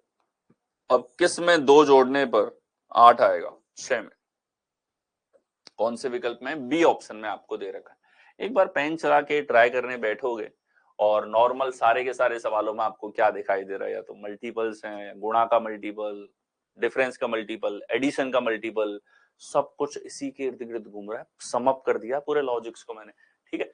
अब किस में 2 जोड़ने पर 8 आएगा? 6 में। कौन से विकल्प में? बी ऑप्शन में आपको दे रखा है। एक बार पेन चला के ट्राई करने बैठोगे और नॉर्मल सारे के सारे सवालों में आपको क्या दिखाई दे रहा है? या तो मल्टीपल्स हैं, गुणा का मल्टीपल, डिफरेंस का मल्टीपल, एडिशन का मल्टीपल, सब कुछ इसी के इर्द गिर्द घूम रहा है। सम अप कर दिया पूरे लॉजिक्स को मैंने, ठीक है।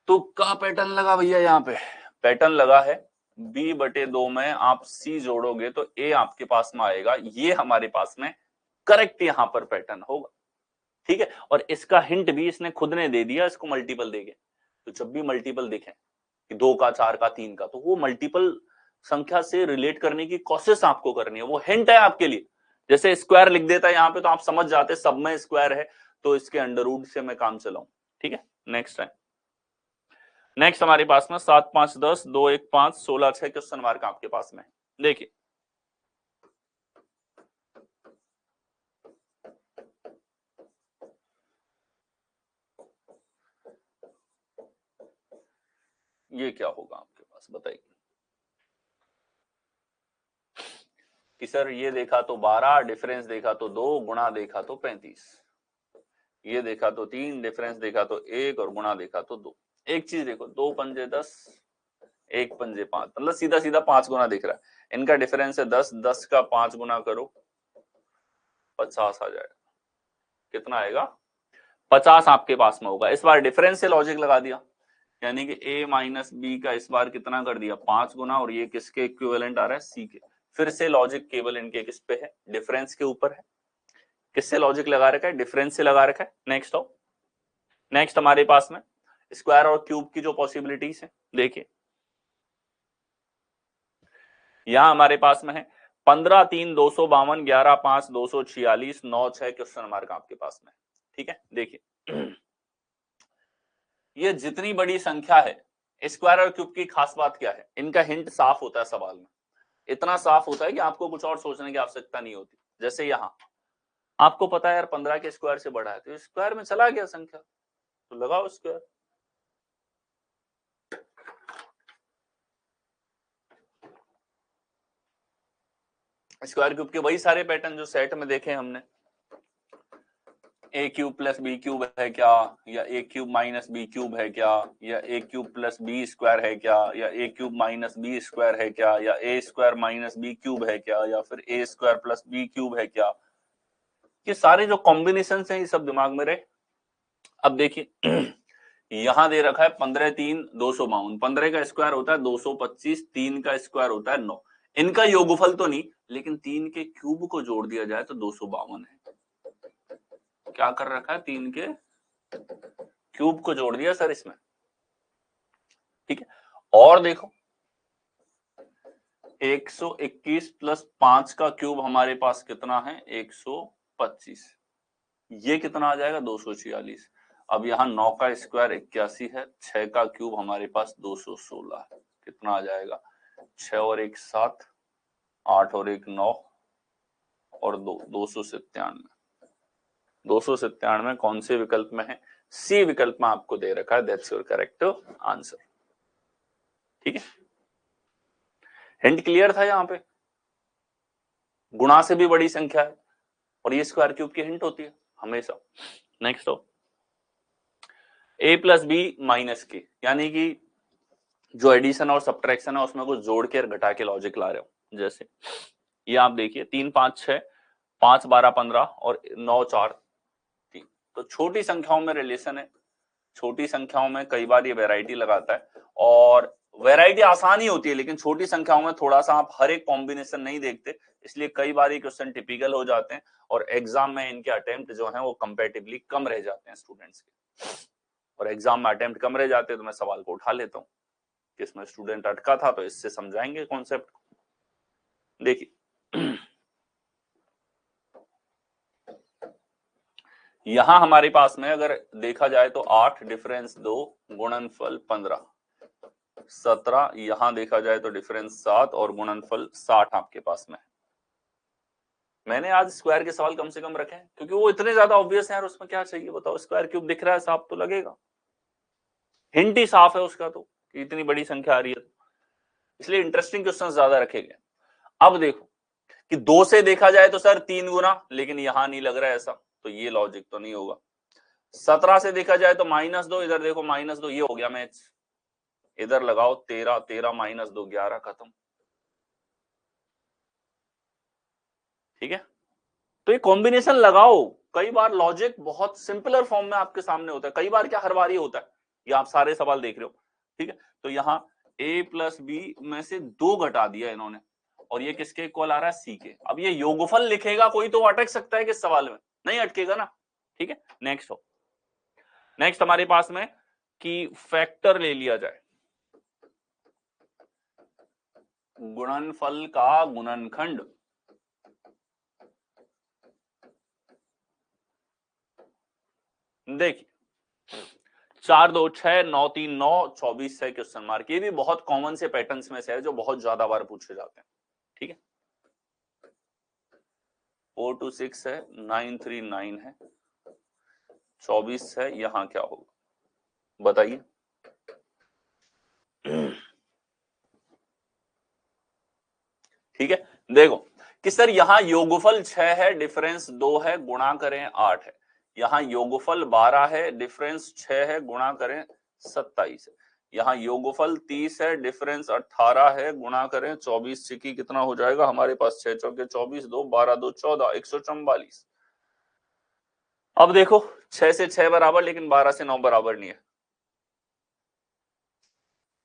तो का पैटर्न लगा भैया, यहाँ पे पैटर्न लगा है b/2 में आप c जोड़ोगे तो a आपके पास में आएगा। ये हमारे पास में करेक्ट यहाँ पर पैटर्न होगा, ठीक है। और इसका हिंट भी इसने खुद ने दे दिया, इसको मल्टीपल देके। तो जब भी मल्टीपल देखें कि 2 का, 4 का, 3 का, तो वो मल्टीपल संख्या से रिलेट करने की कोशिश आपको करनी है। वो हिंट है आपके लिए। जैसे स्क्वायर लिख देता है यहाँ पे, तो आप समझ जाते सब में स्क्वायर है, तो इसके अंडर रूट से मैं काम चलाऊं, ठीक है। नेक्स्ट है, नेक्स्ट हमारे पास में 7 5 10 2 1 5 16 6 क्वेश्चन मार्क आपके पास में। देखिए ये क्या होगा आपके पास, बताइए कि सर ये देखा तो 12, डिफरेंस देखा तो 2, गुणा देखा तो 35, ये देखा तो 3, डिफरेंस देखा तो 1 और गुणा देखा तो 2। एक चीज देखो, 2 पंजे 10, 1 पंजे 5, मतलब सीधा सीधा 5 गुना दिख रहा है। इनका डिफरेंस है 10, 10 का 5 गुना करो 50 आ जाएगा। कितना आएगा? 50 आपके पास में होगा। इस बार डिफरेंस से लॉजिक लगा दिया, यानी कि a माइनस बी का इस बार कितना कर दिया? 5 गुना, और ये किसके इक्विवेलेंट आ रहा है? c के। फिर से लॉजिक केवल इनके किस पे है? डिफरेंस के ऊपर है। किससे लॉजिक लगा रखा है? डिफरेंस से लगा रखा है। नेक्स्ट आओ, नेक्स्ट हमारे पास में स्क्वायर और क्यूब की जो पॉसिबिलिटीज है, देखिए यहां हमारे पास में है 15 3 252, 11 5 246, 9 6 क्वेश्चन मार्क आपके पास में, ठीक है। देखिए ये जितनी बड़ी संख्या है, स्क्वायर और क्यूब की खास बात क्या है? इनका हिंट साफ होता है सवाल में, इतना साफ होता है कि आपको कुछ और सोचने की आवश्यकता नहीं होती। जैसे यहां आपको पता है यार 15 के स्क्वायर से बड़ा है, तो स्क्वायर में चला गया संख्या, तो लगाओ स्क्वायर। स्क्वायर क्यूब के वही सारे पैटर्न जो सेट में देखे हमने, ए क्यूब प्लस बी क्यूब है क्या, या ए क्यूब माइनस बी क्यूब है क्या, या ए क्यूब प्लस बी स्क्वायर है क्या, या ए क्यूब माइनस बी स्क्वायर है क्या, या ए स्क्वायर माइनस बी क्यूब है क्या, या फिर ए स्क्वायर प्लस बी क्यूब है क्या। ये सारे जो कॉम्बिनेशन हैं ये सब दिमाग में रहे। अब देखिए यहां दे रखा है 15 3 252, 15 का स्क्वायर होता है 225, 3 का स्क्वायर होता है 9। इनका योगफल तो नहीं, लेकिन 3 के क्यूब को जोड़ दिया जाए तो 252 है। क्या कर रखा है? 3 के क्यूब को जोड़ दिया सर इसमें, ठीक है। और देखो 121 प्लस 5 का क्यूब हमारे पास कितना है? 125, ये कितना आ जाएगा? 246। अब यहाँ 9 का स्क्वायर 81 है, 6 का क्यूब हमारे पास 216 है, कितना आ जाएगा? 6 और 1 7, 8 और 1 9 और 297। 297 कौन से विकल्प में है? सी विकल्प में आपको दे रखा है। दैट्स योर करेक्ट आंसर, ठीक है। हिंट क्लियर था? यहाँ पे गुणा से भी बड़ी संख्या है, और ये स्क्वायर क्यूब की हिंट होती है हमेशा। नेक्स्ट हो a प्लस बी माइनस के, यानी कि जो एडिशन और सब्ट्रैक्शन है उसमें कुछ जोड़ के और घटा के लॉजिक ला रहे हो। जैसे ये आप देखिए 3 5 6, 5 12 15 और 9 4 3। तो छोटी संख्याओं में रिलेशन है, छोटी संख्याओं में कई बार ये वैरायटी लगाता है, और वैरायटी आसानी होती है, लेकिन छोटी संख्याओं में थोड़ा सा आप हर एक कॉम्बिनेशन नहीं देखते, इसलिए कई बार ये क्वेश्चन टिपिकल हो जाते हैं और एग्जाम में इनके अटेम्प्ट जो हैं वो कंपैरेटिवली कम रह जाते हैं स्टूडेंट्स के, और एग्जाम में अटेम्प्ट कम रह जाते हैं तो मैं सवाल को उठा लेता हूँ कि इसमें स्टूडेंट अटका था, तो इससे समझाएंगे कॉन्सेप्ट। देखिए यहां हमारे पास में अगर देखा जाए तो 8 डिफरेंस 2 गुणनफल 15 17, यहां देखा जाए तो डिफरेंस 7 और गुणनफल 60 आपके पास में। मैंने आज स्क्वायर के सवाल कम से कम रखे हैं क्योंकि वो इतने ज्यादा ऑब्वियस है यार, उसमें क्या चाहिए बताओ, स्क्वायर क्यूब दिख रहा है, साफ तो लगेगा, हिंट ही साफ है उसका तो कि इतनी बड़ी संख्या आ रही है, इसलिए इंटरेस्टिंग क्वेश्चन ज्यादा रखे गए। अब देखो कि 2 से देखा जाए तो सर 3 गुना, लेकिन यहां नहीं लग रहा है ऐसा, तो ये लॉजिक तो नहीं होगा। 17 से देखा जाए तो -2, इधर देखो -2, ये हो गया मैच, इधर लगाओ 13 13 -2 11, खत्म। ठीक है, तो ये कॉम्बिनेशन लगाओ, कई बार लॉजिक बहुत सिंपलर फॉर्म में आपके सामने होता है, कई बार क्या हर बार ही होता है, ये आप सारे सवाल देख रहे हो। ठीक है, तो यहाँ a प्लस बी में से 2 घटा दिया इन्होंने, और ये किसके इक्वल आ रहा है, सी के। अब ये योगफल लिखेगा कोई तो अटक सकता है किस सवाल में, नहीं अटकेगा ना। ठीक है, नेक्स्ट हो, नेक्स्ट हमारे पास में कि फैक्टर ले लिया जाए, गुणनफल का गुणनखंड। देखिए 4 2 6 9 3 9 24 है क्वेश्चन मार्क, ये भी बहुत कॉमन से पैटर्न्स में से है जो बहुत ज्यादा बार पूछे जाते हैं। ठीक है, 4 2 6 है, 9 3 9 है, 24 है, यहां क्या होगा बताइए। ठीक है, देखो कि सर यहां योगफल 6 है, डिफरेंस 2 है, गुणा करें 8 है, यहां योगफल 12 है, डिफरेंस 6 है, गुणा करें 27 है, यहाँ योगफल 30 है, डिफरेंस 18 है, गुणा करें 24 से, की कितना हो जाएगा हमारे पास, 6 चौके 24, 2 12 2 14, 144। अब देखो 6 से 6 बराबर, लेकिन 12 से 9 बराबर नहीं है,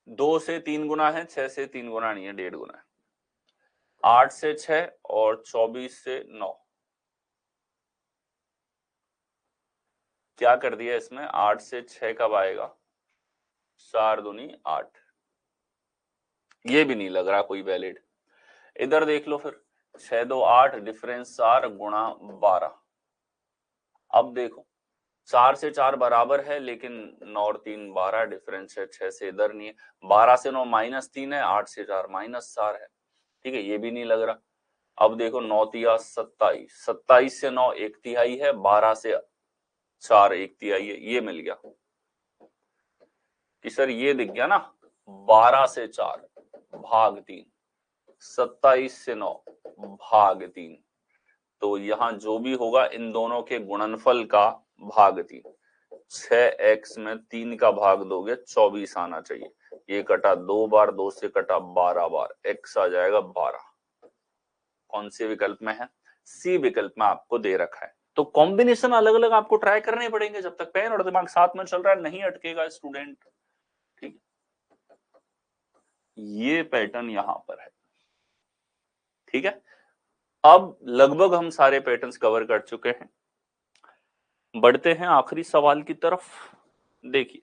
2 से 3 गुना है, 6 से 3 गुना नहीं है, 1.5 गुना है, 8 से 6 और 24 से 9, क्या कर दिया इसमें, 8 से 6 कब आएगा, 4 दूनी 8, ये भी नहीं लग रहा कोई वैलिड। इधर देख लो फिर, 6 2 8, डिफरेंस 4 गुणा 12। अब देखो 4 से 4 बराबर है, लेकिन 9 और 3 12, डिफरेंस है 6 से, इधर नहीं है, 12 से 9 -3 है, 8 से 4 -4 है। ठीक है, ये भी नहीं लग रहा। अब देखो 9 तिया 27, 27 से 9 1/3 है, 12 से 4 1/3 है, ये मिल गया कि सर ये दिख गया ना, 12 से 4 भाग 3, 27 से 9 भाग 3, तो यहां जो भी होगा इन दोनों के गुणनफल का भाग 3, 6x में 3 का भाग दोगे 24 आना चाहिए, ये कटा 2 बार, 2 से कटा 12 बार, x आ जाएगा 12। कौन से विकल्प में है, सी विकल्प में आपको दे रखा है। तो कॉम्बिनेशन अलग अलग आपको ट्राई करने पड़ेंगे, जब तक पेन और दिमाग साथ में चल रहा है नहीं अटकेगा स्टूडेंट। ठीक, ये पैटर्न यहां पर है। ठीक है, अब लगभग हम सारे पैटर्न्स कवर कर चुके हैं, बढ़ते हैं आखिरी सवाल की तरफ। देखिए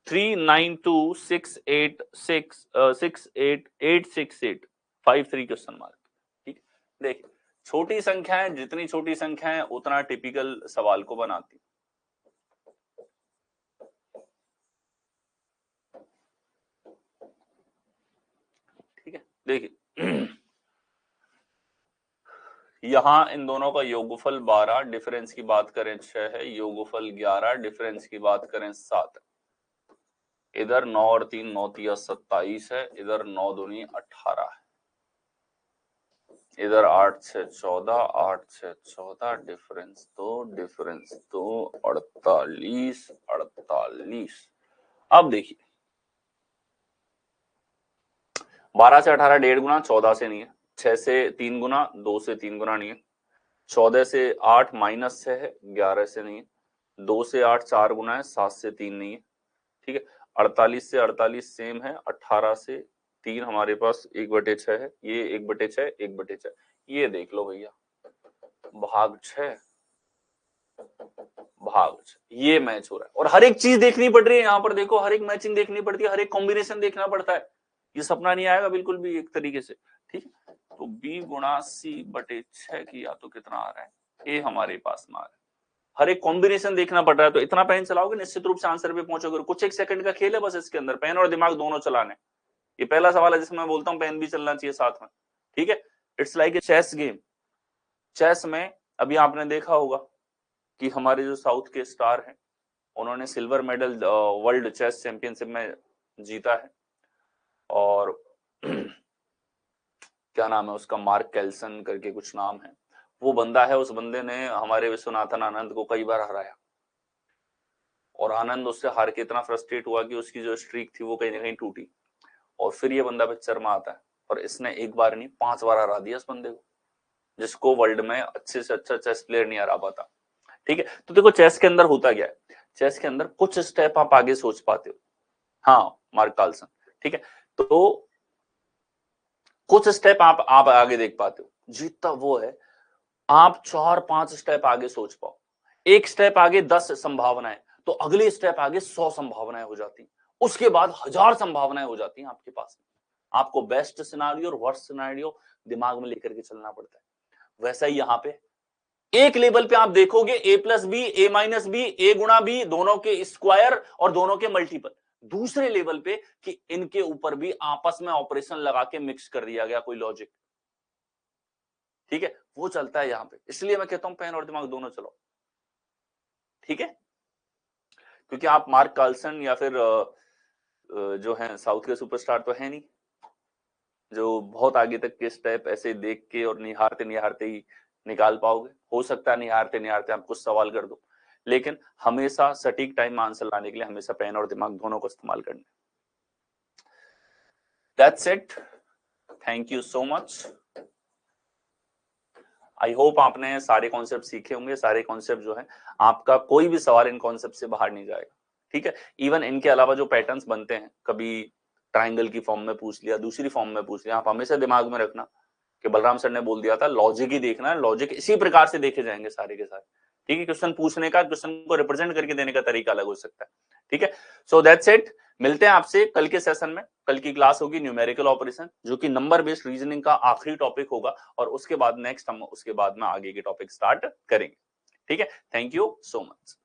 3926868 क्वेश्चन मार्क। ठीक, देखिए छोटी संख्याएं, जितनी छोटी संख्याएं उतना टिपिकल सवाल को बनाती। ठीक है, देखिए यहां इन दोनों का योगफल 12, डिफरेंस की बात करें 6 है, योगफल 11, डिफरेंस की बात करें 7 है, इधर 9 और 3 9 तिया 27 है, इधर 9 दूनी 18 है, इधर 8 से 14, 8 से 14, डिफरेंस 2 48 48। अब देखिए 12 से 18 1.5 गुना, 14 से नहीं है, 6 से 3 गुना, 2 से 3 गुना नहीं है, 14 से 8 माइनस 6 है, 11 से नहीं है, 2 से 8 4 गुना है, 7 से 3 नहीं है, ठीक है। 48 से 48 सेम है, 18 से 3 हमारे पास 1/6 है, ये 1/6 1/6, ये देख लो भैया, भाग 6 भाग 6, ये मैच हो रहा है। और हर एक चीज देखनी पड़ रही है यहाँ पर, देखो हर एक मैचिंग देखनी पड़ती है, हर एक कॉम्बिनेशन देखना पड़ता है, ये सपना नहीं आएगा बिल्कुल भी एक तरीके से, ठीक है। तो b गुणा c/6 किया तो कितना आ रहा है, ए हमारे पास में आ रहा है, हर एक कॉम्बिनेशन देखना पड़ रहा है। तो इतना पेन चलाओगे निश्चित रूप से आंसर पे पहुंचोगे। कुछ एक सेकंड का खेल है बस इसके अंदर, पेन और दिमाग दोनों चलाने। ये पहला सवाल है जिसमें मैं बोलता हूँ पेन भी चलना चाहिए साथ में, ठीक है। It's like a chess game. Chess में अभी आपने देखा होगा कि हमारे जो साउथ के स्टार हैं उन्होंने silver medal world chess championship में जीता है, और क्या नाम है उसका, मार्क कैल्सन करके कुछ नाम है, वो बंदा है। उस बंदे ने हमारे विश्वनाथन आनंद को कई बार हराया, और आनंद उससे हार के इतना फ्रस्ट्रेट हुआ कि उसकी जो स्ट्रीक थी वो कहीं ना कहीं टूटी, और फिर ये बंदा पिक्चर में आता है, और इसने एक बार नहीं 5 बार हरा दिया इस बंदे को, जिसको वर्ल्ड में अच्छे से अच्छा चेस प्लेयर नहीं हरा पाता, ठीक है। तो देखो चेस के अंदर होता क्या है, चेस के अंदर कुछ स्टेप आप आगे सोच पाते हो, हाँ मार्क कार्लसन, ठीक है। तो कुछ स्टेप आप आगे देख पाते हो, जीतता वो है आप 4-5 स्टेप आगे सोच पाओ, एक स्टेप आगे 10 संभावनाएं, तो अगले स्टेप आगे 100 संभावनाएं हो जाती, उसके बाद 1000 संभावनाएं हो जाती हैं आपके पास। आपको बेस्ट सिनारियो और वर्स्ट सिनारियो दिमाग में लेकर के चलना पड़ता है। वैसा ही यहाँ पे एक लेवल पे आप देखोगे a+b a-b a×b दोनों के स्क्वायर और दोनों के मल्टीपल, दूसरे लेवल पे कि इनके ऊपर भी आपस में ऑपरेशन लगा के मिक्स कर दिया गया कोई लॉजिक, ठीक है, वो चलता है यहाँ पे। इसलिए मैं कहता हूं पेन और दिमाग दोनों चलो, ठीक है। क्योंकि आप मार्क कार्लसन या फिर जो है साउथ के सुपरस्टार तो है नहीं जो बहुत आगे तक के स्टेप ऐसे देख के और निहारते निहारते ही निकाल पाओगे। हो सकता है निहारते निहारते आप कुछ सवाल कर दो, लेकिन हमेशा सटीक टाइम में आंसर लाने के लिए हमेशा पेन और दिमाग दोनों को इस्तेमाल करना। That's it, thank you so much. I hope आपने सारे कॉन्सेप्ट सीखे होंगे। सारे कॉन्सेप्ट जो है आपका कोई भी सवाल इन कॉन्सेप्ट से बाहर नहीं जाएगा, ठीक है। इवन इनके अलावा जो पैटर्न्स बनते हैं, कभी ट्राइंगल की फॉर्म में पूछ लिया, दूसरी फॉर्म में पूछ लिया, आप हमेशा दिमाग में रखना कि बलराम सर ने बोल दिया था लॉजिक ही देखना है, लॉजिक इसी प्रकार से देखे जाएंगे सारे के सारे, ठीक है। क्वेश्चन पूछने का, क्वेश्चन को रिप्रेजेंट करके देने का तरीका अलग हो सकता है, ठीक है। सो दैट्स इट, मिलते हैं आपसे कल के सेशन में। कल की क्लास होगी न्यूमेरिकल ऑपरेशन, जो कि नंबर बेस्ड रीजनिंग का आखिरी टॉपिक होगा, और उसके बाद नेक्स्ट हम उसके बाद में आगे के टॉपिक स्टार्ट करेंगे, ठीक है। Thank you so much.